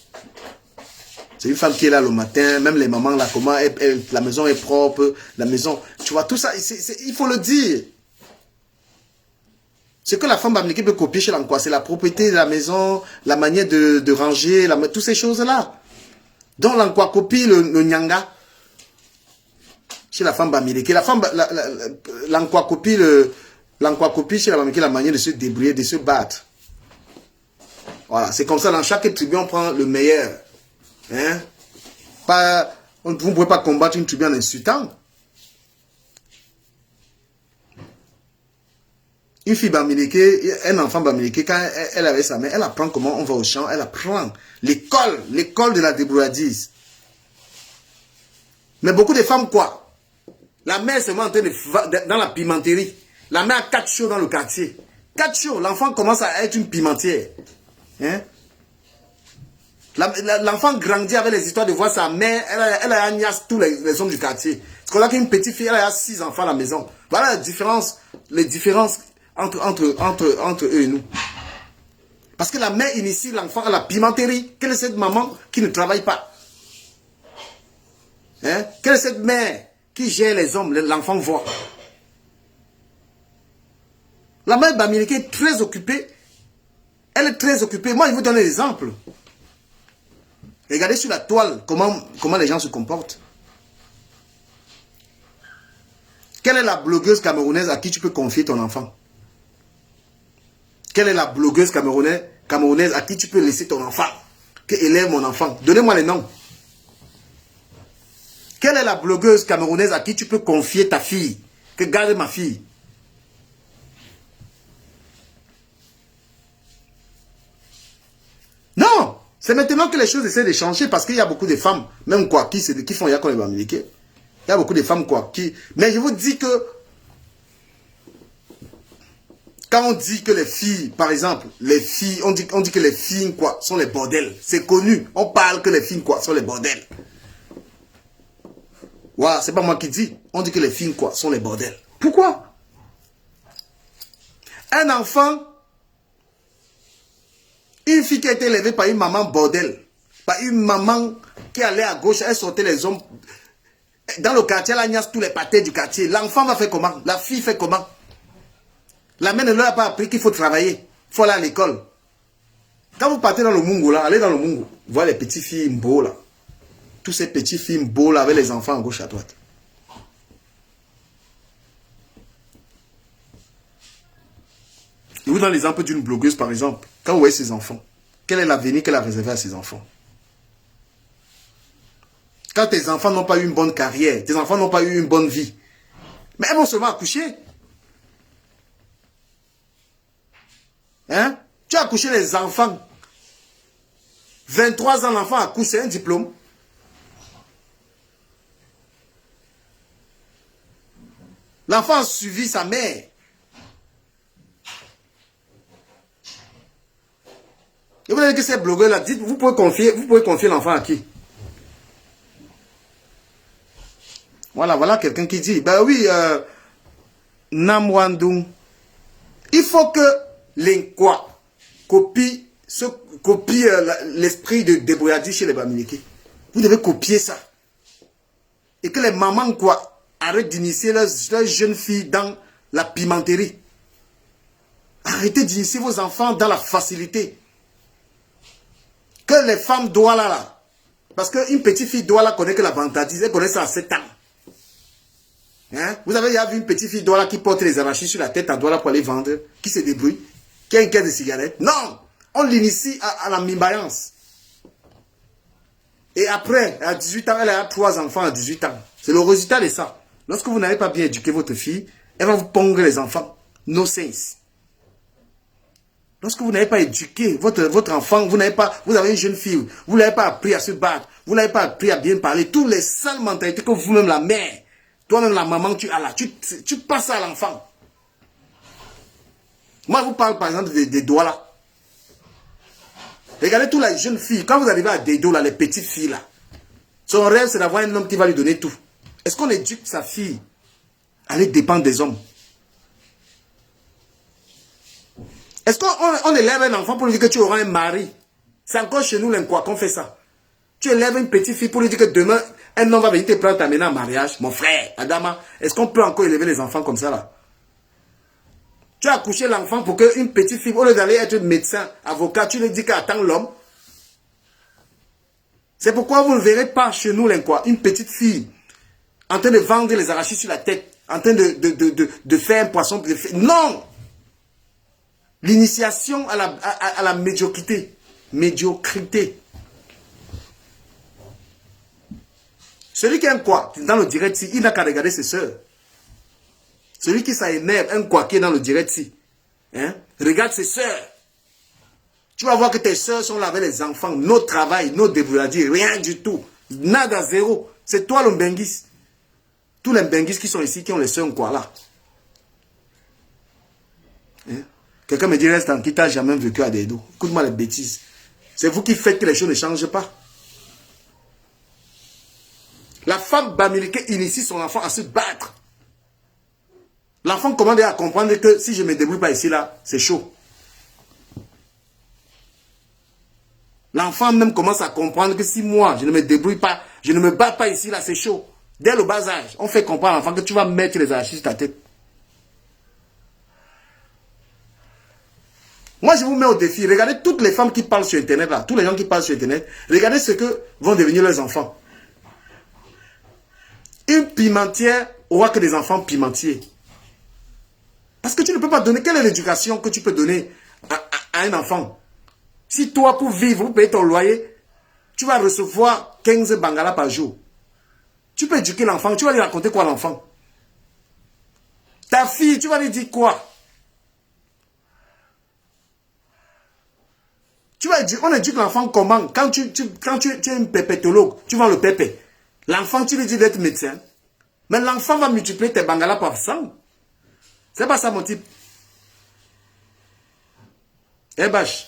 C'est une femme qui est là le matin, même les mamans là, comment la maison est propre, la maison, tu vois, tout ça, il faut le dire. Ce que la femme Bamileke peut copier chez l'Anquois, c'est la propriété de la maison, la manière de ranger, toutes ces choses-là. Donc l'Anquois copie le Nyanga chez la femme Bamileke. L'Anquois copie chez la Bamileke la manière de se débrouiller, de se battre. Voilà, c'est comme ça, dans chaque tribu, on prend le meilleur. Hein? Vous ne pouvez pas combattre une tribu en insultant. Une fille Bamileke, un enfant Bamileke, quand elle avait sa mère, elle apprend comment on va au champ, elle apprend l'école de la débrouillardise. Mais beaucoup de femmes, quoi? La mère est seulement en train dans la pimenterie. La mère a 4 chiots dans le quartier. 4 chiots, l'enfant commence à être une pimentière. Hein? L'enfant grandit avec les histoires de voir sa mère, elle a agnasse tous les hommes du quartier. C'est qu'on a qu'une petite fille, elle a 6 enfants à la maison. Voilà les différences entre eux et nous. Parce que la mère initie l'enfant à la pimenterie. Quelle est cette maman qui ne travaille pas? Hein? Quelle est cette mère qui gère les hommes, l'enfant voit? La mère Bamileke est très occupée. Elle est très occupée. Moi, je vous donne un exemple. Regardez sur la toile comment les gens se comportent. Quelle est la blogueuse camerounaise à qui tu peux confier ton enfant? Quelle est la blogueuse camerounaise à qui tu peux laisser ton enfant? Que élève mon enfant? Donnez-moi les noms. Quelle est la blogueuse camerounaise à qui tu peux confier ta fille? Que garde ma fille? Non! C'est maintenant que les choses essaient de changer parce qu'il y a beaucoup de femmes, même quoi, qui font ya comme les Bamileke. Il y a beaucoup de femmes quoi, qui... Mais je vous dis que quand on dit que les filles, par exemple, les filles, on dit que les filles quoi, sont les bordels. C'est connu. On parle que les filles quoi, sont les bordels. Voilà, c'est pas moi qui dis. On dit que les filles quoi, sont les bordels. Pourquoi? Un enfant Une fille qui a été élevée par une maman bordel, par une maman qui allait à gauche, elle sortait les hommes. Dans le quartier, elle agnasse tous les pâtés du quartier. L'enfant va faire comment? La fille fait comment? La mère ne leur a pas appris qu'il faut travailler. Il faut aller à l'école. Quand vous partez dans le Mungo, là, allez dans le Mungo. Vous voyez les petites filles beaux là. Tous ces petits filles beaux là avec les enfants à gauche à droite. Je vous donne l'exemple d'une blogueuse par exemple. Quand vous voyez ses enfants, quel est l'avenir qu'elle a réservé à ses enfants? Quand tes enfants n'ont pas eu une bonne carrière, tes enfants n'ont pas eu une bonne vie, mais elles vont seulement accoucher. Hein? Tu as accouché les enfants. 23 ans, l'enfant accouche, c'est un diplôme. L'enfant a suivi sa mère. Et vous avez dit que ces blogueurs-là, dites, vous pouvez confier l'enfant à qui? Voilà quelqu'un qui dit, ben oui, Namwandung, il faut que l'Inkwa copie l'esprit de débrouillardise chez les Bamileke. Vous devez copier ça. Et que les mamans quoi arrêtent d'initier leurs jeunes filles dans la pimenterie. Arrêtez d'initier vos enfants dans la facilité. Que les femmes Douala là, parce qu'une petite fille Douala connaît que la vantardise, elle connaît ça à 7 ans. Hein? Vous avez déjà vu une petite fille Douala qui porte les arachides sur la tête en Douala pour aller vendre, qui se débrouille, qui a une caisse de cigarettes? Non! On l'initie à la mimbaillance. Et après, à 18 ans, elle a 3 enfants à 18 ans. C'est le résultat de ça. Lorsque vous n'avez pas bien éduqué votre fille, elle va vous pongre les enfants. No sense. Lorsque vous n'avez pas éduqué votre enfant, vous avez une jeune fille, vous ne l'avez pas appris à se battre, vous n'avez pas appris à bien parler, toutes les sales mentalités que vous-même la mère, toi-même la maman, tu as là, tu passes à l'enfant. Moi, je vous parle par exemple des doigts là. Regardez toutes les jeunes filles, quand vous arrivez à des dos là, les petites filles là, son rêve c'est d'avoir un homme qui va lui donner tout. Est-ce qu'on éduque sa fille à aller dépendre des hommes? Est-ce qu'on élève un enfant pour lui dire que tu auras un mari? C'est encore chez nous l'Inkwa qu'on fait ça. Tu élèves une petite fille pour lui dire que demain, un homme va venir te prendre t'amener en mariage. Mon frère, Adama, est-ce qu'on peut encore élever les enfants comme ça là? Tu as accouché l'enfant pour qu'une petite fille, au lieu d'aller être médecin, avocat, tu lui dis qu'attends l'homme. C'est pourquoi vous ne verrez pas chez nous l'Inkwa une petite fille en train de vendre les arachides sur la tête, en train de faire un poisson. Non! L'initiation à la médiocrité. Médiocrité. Celui qui aime quoi dans le direct, il n'a qu'à regarder ses soeurs. Celui qui s'énerve, un quoi qui est dans le direct, hein, regarde ses soeurs. Tu vas voir que tes soeurs sont là avec les enfants, nos travail, nos débrouillardiers, rien du tout. Nada, zéro. C'est toi le Mbengis. Tous les Mbengis qui sont ici, qui ont les soeurs quoi là. Hein? Quelqu'un me dit, reste en qui t'a jamais vécu à des dos. Écoute-moi les bêtises. C'est vous qui faites que les choses ne changent pas. La femme Bamileke initie son enfant à se battre. L'enfant commence à comprendre que si je ne me débrouille pas ici, là, c'est chaud. L'enfant même commence à comprendre que si moi, je ne me débrouille pas, je ne me bats pas ici, là, c'est chaud. Dès le bas âge, on fait comprendre à l'enfant que tu vas mettre les arachides sur ta tête. Moi, je vous mets au défi. Regardez toutes les femmes qui parlent sur Internet, là, tous les gens qui parlent sur Internet. Regardez ce que vont devenir leurs enfants. Une pimentière aura que des enfants pimentiers. Parce que tu ne peux pas donner. Quelle est l'éducation que tu peux donner à un enfant? Si toi, pour vivre, pour payer ton loyer, tu vas recevoir 15 bangalas par jour. Tu peux éduquer l'enfant. Tu vas lui raconter quoi à l'enfant? Ta fille, tu vas lui dire quoi? On éduque l'enfant comment? Quand tu es un pépétologue, tu vends le pépé. L'enfant, tu lui dis d'être médecin. Mais l'enfant va multiplier tes bangalas par 100. C'est pas ça mon type. Eh bâche.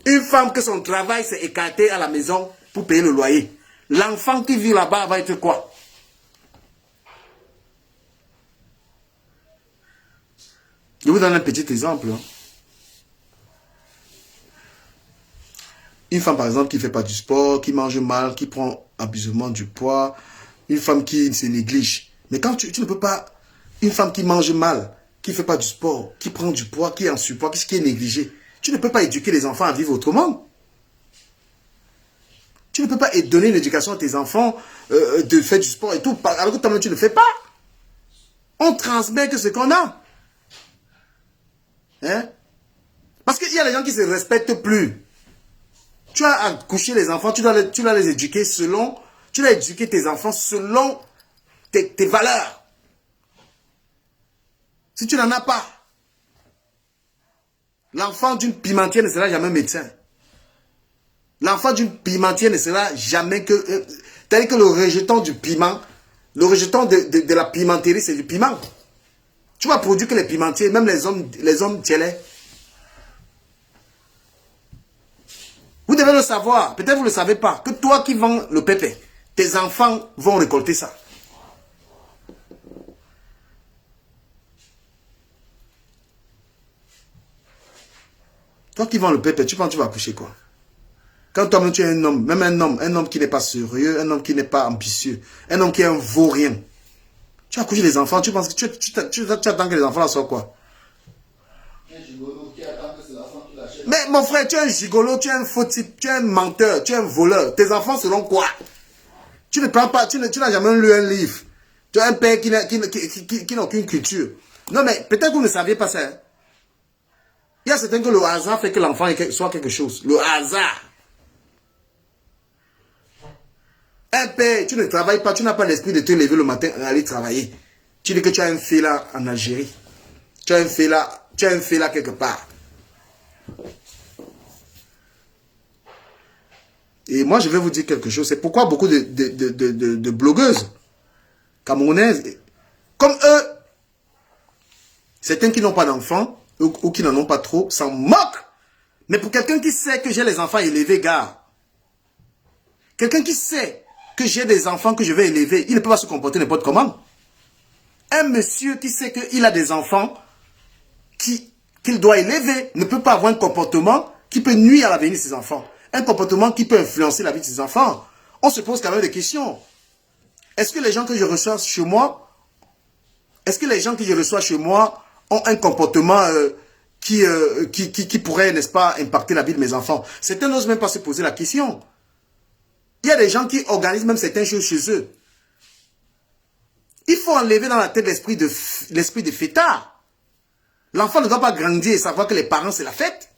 Une femme que son travail s'est écarté à la maison pour payer le loyer. L'enfant qui vit là-bas va être quoi? Je vous donne un petit exemple. Hein. Une femme, par exemple, qui ne fait pas du sport, qui mange mal, qui prend abusivement du poids, une femme qui se néglige. Mais quand tu ne peux pas... Une femme qui mange mal, qui ne fait pas du sport, qui prend du poids, qui est en surpoids, qui est négligée, tu ne peux pas éduquer les enfants à vivre autrement. Tu ne peux pas donner une éducation à tes enfants de faire du sport et tout, alors que toi-même tu ne le fais pas. On transmet que ce qu'on a. Hein? Parce qu'il y a des gens qui ne se respectent plus. Tu as à coucher les enfants, tu dois les éduquer selon... Tu dois éduquer tes enfants selon tes valeurs. Si tu n'en as pas, l'enfant d'une pimentière ne sera jamais médecin. L'enfant d'une pimentière ne sera jamais que... C'est-à-dire que le rejeton du piment, le rejeton de la pimenterie, c'est du piment. Tu vas produire que les pimentiers, même les hommes tielais. Vous devez le savoir, peut-être vous ne le savez pas, que toi qui vends le pépé, tes enfants vont récolter ça. Toi qui vends le pépé, tu penses que tu vas accoucher quoi? Quand toi-même tu es un homme, même un homme qui n'est pas sérieux, un homme qui n'est pas ambitieux, un homme qui est un vaurien, tu as accouché les enfants, tu penses que tu attends que les enfants là soient quoi? Un gigolo qui attend que c'est l'enfant qui l'achète. Mais mon frère, tu es un gigolo, tu es un faux type, tu es un menteur, tu es un voleur. Tes enfants seront quoi? Tu ne prends pas, tu n'as jamais lu un livre. Tu as un père qui n'a aucune culture. Non mais peut-être que vous ne saviez pas ça. Hein? Il y a certains que le hasard fait que l'enfant soit quelque chose. Le hasard. Un père, tu ne travailles pas, tu n'as pas l'esprit de te lever le matin et aller travailler. Tu dis que tu as un fait là en Algérie. Tu as un fait là quelque part. Et moi, je vais vous dire quelque chose. C'est pourquoi beaucoup de blogueuses camerounaises, comme eux, certains qui n'ont pas d'enfants, ou qui n'en ont pas trop, s'en moquent. Mais pour quelqu'un qui sait que j'ai les enfants élevés, gars, quelqu'un qui sait que j'ai des enfants que je vais élever, il ne peut pas se comporter n'importe comment. Un monsieur qui sait qu'il a des enfants qu'il doit élever ne peut pas avoir un comportement qui peut nuire à l'avenir de ses enfants. Un comportement qui peut influencer la vie de ses enfants. On se pose quand même des questions. Est-ce que les gens que je reçois chez moi, ont un comportement qui pourrait, n'est-ce pas, impacter la vie de mes enfants? Certains n'osent même pas se poser la question. Il y a des gens qui organisent même certaines choses chez eux. Il faut enlever dans la tête l'esprit de fêtard. L'enfant ne doit pas grandir et savoir que les parents, c'est la fête.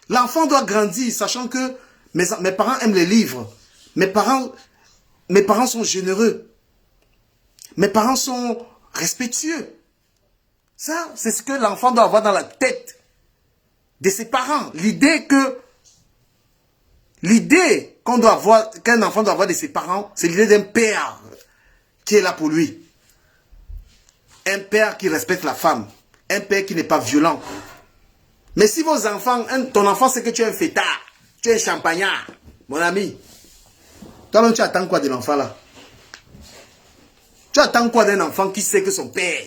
L'enfant doit grandir sachant que mes parents aiment les livres. Mes parents sont généreux. Mes parents sont respectueux. Ça, c'est ce que l'enfant doit avoir dans la tête de ses parents. L'idée qu'un enfant doit avoir de ses parents, c'est l'idée d'un père qui est là pour lui. Un père qui respecte la femme. Un père qui n'est pas violent. Mais si vos enfants, ton enfant sait que tu es un fêtard, tu es un champagnard, mon ami, toi-même tu attends quoi de l'enfant là? Tu attends quoi d'un enfant qui sait que son père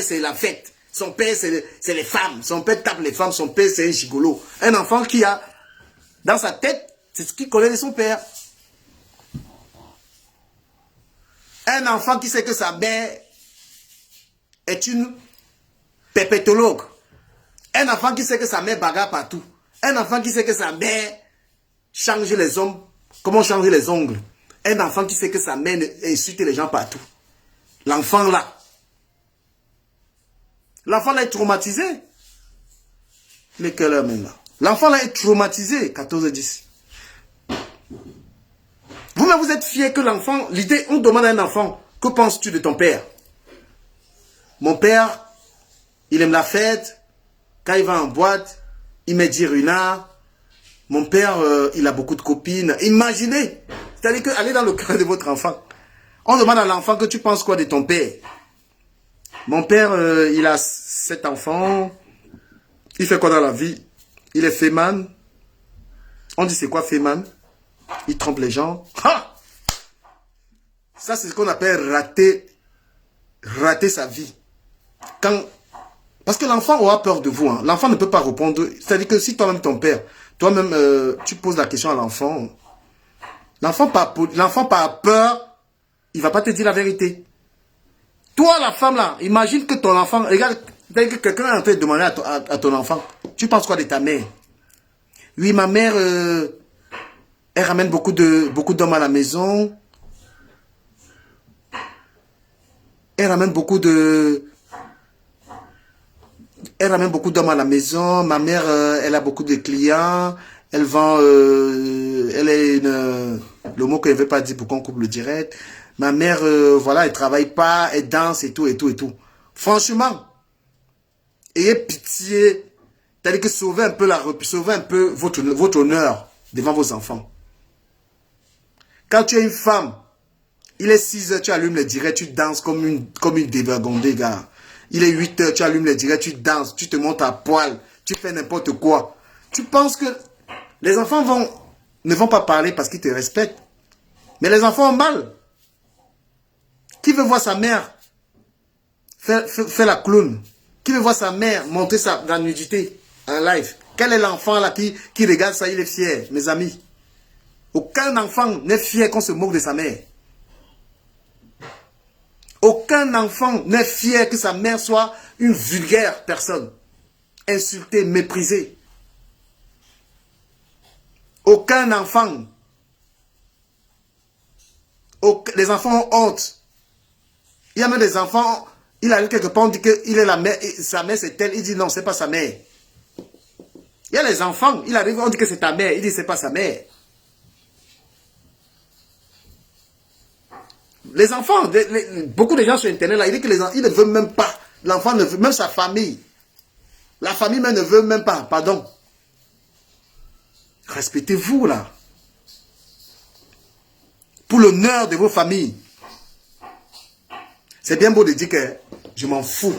c'est la fête, son père c'est les femmes, son père tape les femmes, son père c'est un gigolo. Un enfant qui a dans sa tête, c'est ce qu'il connaît de son père. Un enfant qui sait que sa mère est une perpétologue. Un enfant qui sait que sa mère bagarre partout. Un enfant qui sait que sa mère change les hommes, comment changer les ongles. Un enfant qui sait que sa mère insulte les gens partout. L'enfant là est traumatisé. Il est quelle heure maintenant? L'enfant là est traumatisé, 14-10. Vous-même vous êtes fier que l'enfant, l'idée, on demande à un enfant, que penses-tu de ton père? Mon père, il aime la fête. Quand il va en boîte, il met 10 runards. Mon père, il a beaucoup de copines. Imaginez. C'est-à-dire que allez dans le cœur de votre enfant. On demande à l'enfant que tu penses quoi de ton père. Mon père, il a 7 enfants. Il fait quoi dans la vie? Il est féman. On dit c'est quoi féman? Il trompe les gens. Ha! Ça, c'est ce qu'on appelle rater sa vie. Parce que l'enfant aura peur de vous. Hein. L'enfant ne peut pas répondre. C'est-à-dire que si toi-même, ton père toi-même, tu poses la question à l'enfant. L'enfant par peur, il va pas te dire la vérité. Toi, la femme là, imagine que ton enfant, regarde, dès que quelqu'un est en train de demander à ton enfant, tu penses quoi de ta mère? Oui, ma mère, elle ramène beaucoup d'hommes à la maison. Elle ramène beaucoup d'hommes à la maison. Ma mère, elle a beaucoup de clients. Elle vend, elle est le mot que je ne veux pas dire pour qu'on coupe le direct. Ma mère, voilà, elle travaille pas, elle danse et tout, et tout, et tout. Franchement, ayez pitié. C'est-à-dire que sauvez un peu votre honneur devant vos enfants. Quand tu es une femme, il est 6 heures, tu allumes le direct, tu danses comme une dévergondée, gars. Il est 8 heures, tu allumes le direct, tu danses, tu te montes à poil, tu fais n'importe quoi. Tu penses que les enfants ne vont pas parler parce qu'ils te respectent. Mais les enfants ont mal. Qui veut voir sa mère faire la clown? Qui veut voir sa mère montrer la nudité en live? Quel est l'enfant là qui regarde ça, il est fier, mes amis? Aucun enfant n'est fier qu'on se moque de sa mère. Aucun enfant n'est fier que sa mère soit une vulgaire personne. Insultée, méprisée. Aucun enfant. Les enfants ont honte. Il y a même des enfants, il arrive quelque part, on dit qu'il est la mère, sa mère c'est elle, il dit non, c'est pas sa mère. Il y a les enfants, il arrive, on dit que c'est ta mère, il dit c'est pas sa mère. Les enfants, beaucoup de gens sur Internet, là, ils disent que les enfants, ils ne veulent même pas. L'enfant ne veut, même sa famille. La famille même ne veut même pas, pardon. Respectez-vous, là. Pour l'honneur de vos familles. C'est bien beau de dire que je m'en fous.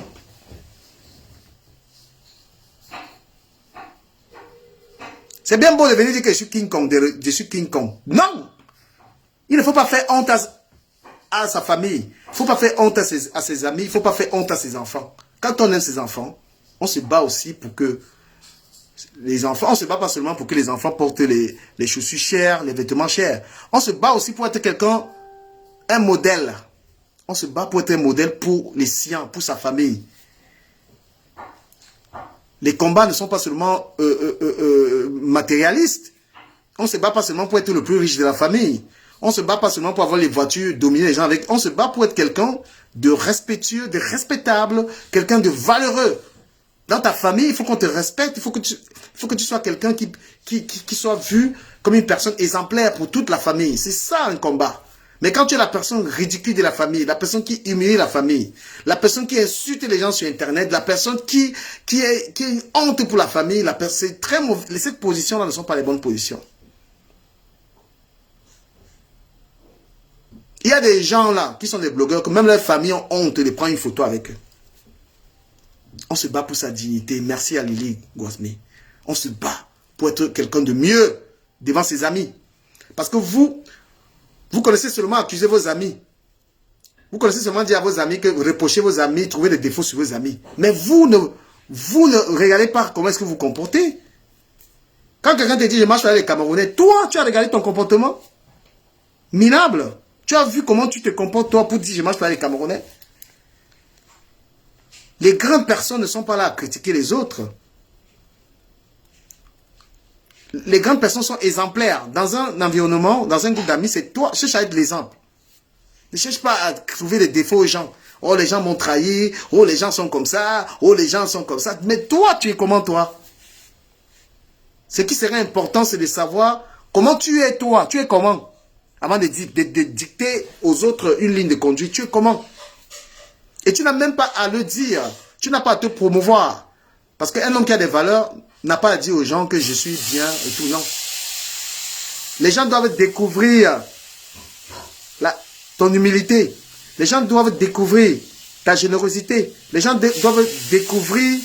C'est bien beau de venir dire que je suis King Kong. Je suis King Kong. Non! Il ne faut pas faire honte à sa famille. Il ne faut pas faire honte à ses amis. Il ne faut pas faire honte à ses enfants. Quand on aime ses enfants, on se bat aussi pour que les enfants, on ne se bat pas seulement pour que les enfants portent les chaussures chères, les vêtements chers. On se bat aussi pour être quelqu'un, un modèle. On se bat pour être un modèle pour les siens, pour sa famille. Les combats ne sont pas seulement matérialistes. On ne se bat pas seulement pour être le plus riche de la famille. On ne se bat pas seulement pour avoir les voitures, dominer les gens avec. On se bat pour être quelqu'un de respectueux, de respectable, quelqu'un de valeureux. Dans ta famille, il faut qu'on te respecte. Il faut que tu sois quelqu'un qui soit vu comme une personne exemplaire pour toute la famille. C'est ça un combat. Mais quand tu es la personne ridicule de la famille, la personne qui humilie la famille, la personne qui insulte les gens sur Internet, la personne qui est une honte pour la famille, c'est très mauvais. Ces positions-là ne sont pas les bonnes positions. Il y a des gens là qui sont des blogueurs que même leur famille ont honte de prendre une photo avec eux. On se bat pour sa dignité. Merci à Lily Guasmi. On se bat pour être quelqu'un de mieux devant ses amis. Parce que vous connaissez seulement accuser vos amis. Vous connaissez seulement dire à vos amis que vous reprochez vos amis, trouver des défauts sur vos amis. Mais vous ne regardez pas comment est-ce que vous vous comportez. Quand quelqu'un te dit je marche avec les Camerounais, toi tu as regardé ton comportement minable. Tu as vu comment tu te comportes toi pour dire je marche avec les Camerounais. Les grandes personnes ne sont pas là à critiquer les autres. Les grandes personnes sont exemplaires. Dans un environnement, dans un groupe d'amis, c'est toi. Cherche à être l'exemple. Ne cherche pas à trouver des défauts aux gens. Oh, les gens m'ont trahi. Oh, les gens sont comme ça. Oh, les gens sont comme ça. Mais toi, tu es comment, toi? Ce qui serait important, c'est de savoir comment tu es, toi. Tu es comment? Avant de dicter aux autres une ligne de conduite, tu es comment? Et tu n'as même pas à le dire. Tu n'as pas à te promouvoir. Parce qu'un homme qui a des valeurs n'a pas à dire aux gens que je suis bien et tout. Non. Les gens doivent découvrir ton humilité. Les gens doivent découvrir ta générosité. Les gens doivent découvrir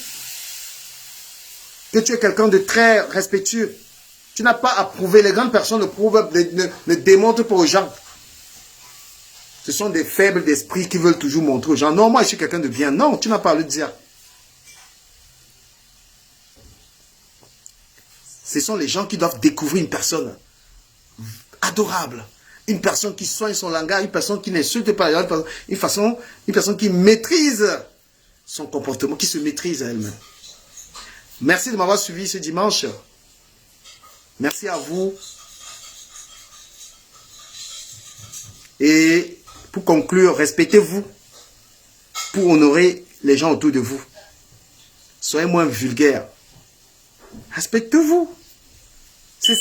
que tu es quelqu'un de très respectueux. Tu n'as pas à prouver. Les grandes personnes ne démontrent pas aux gens. Ce sont des faibles d'esprit qui veulent toujours montrer aux gens. Non, moi je suis quelqu'un de bien. Non, tu n'as pas à le dire. Ce sont les gens qui doivent découvrir une personne adorable. Une personne qui soigne son langage, une personne qui n'insulte pas, une personne qui maîtrise son comportement, qui se maîtrise à elle-même. Merci de m'avoir suivi ce dimanche. Merci à vous. Et pour conclure, respectez-vous pour honorer les gens autour de vous. Soyez moins vulgaires. Respectez-vous. C'est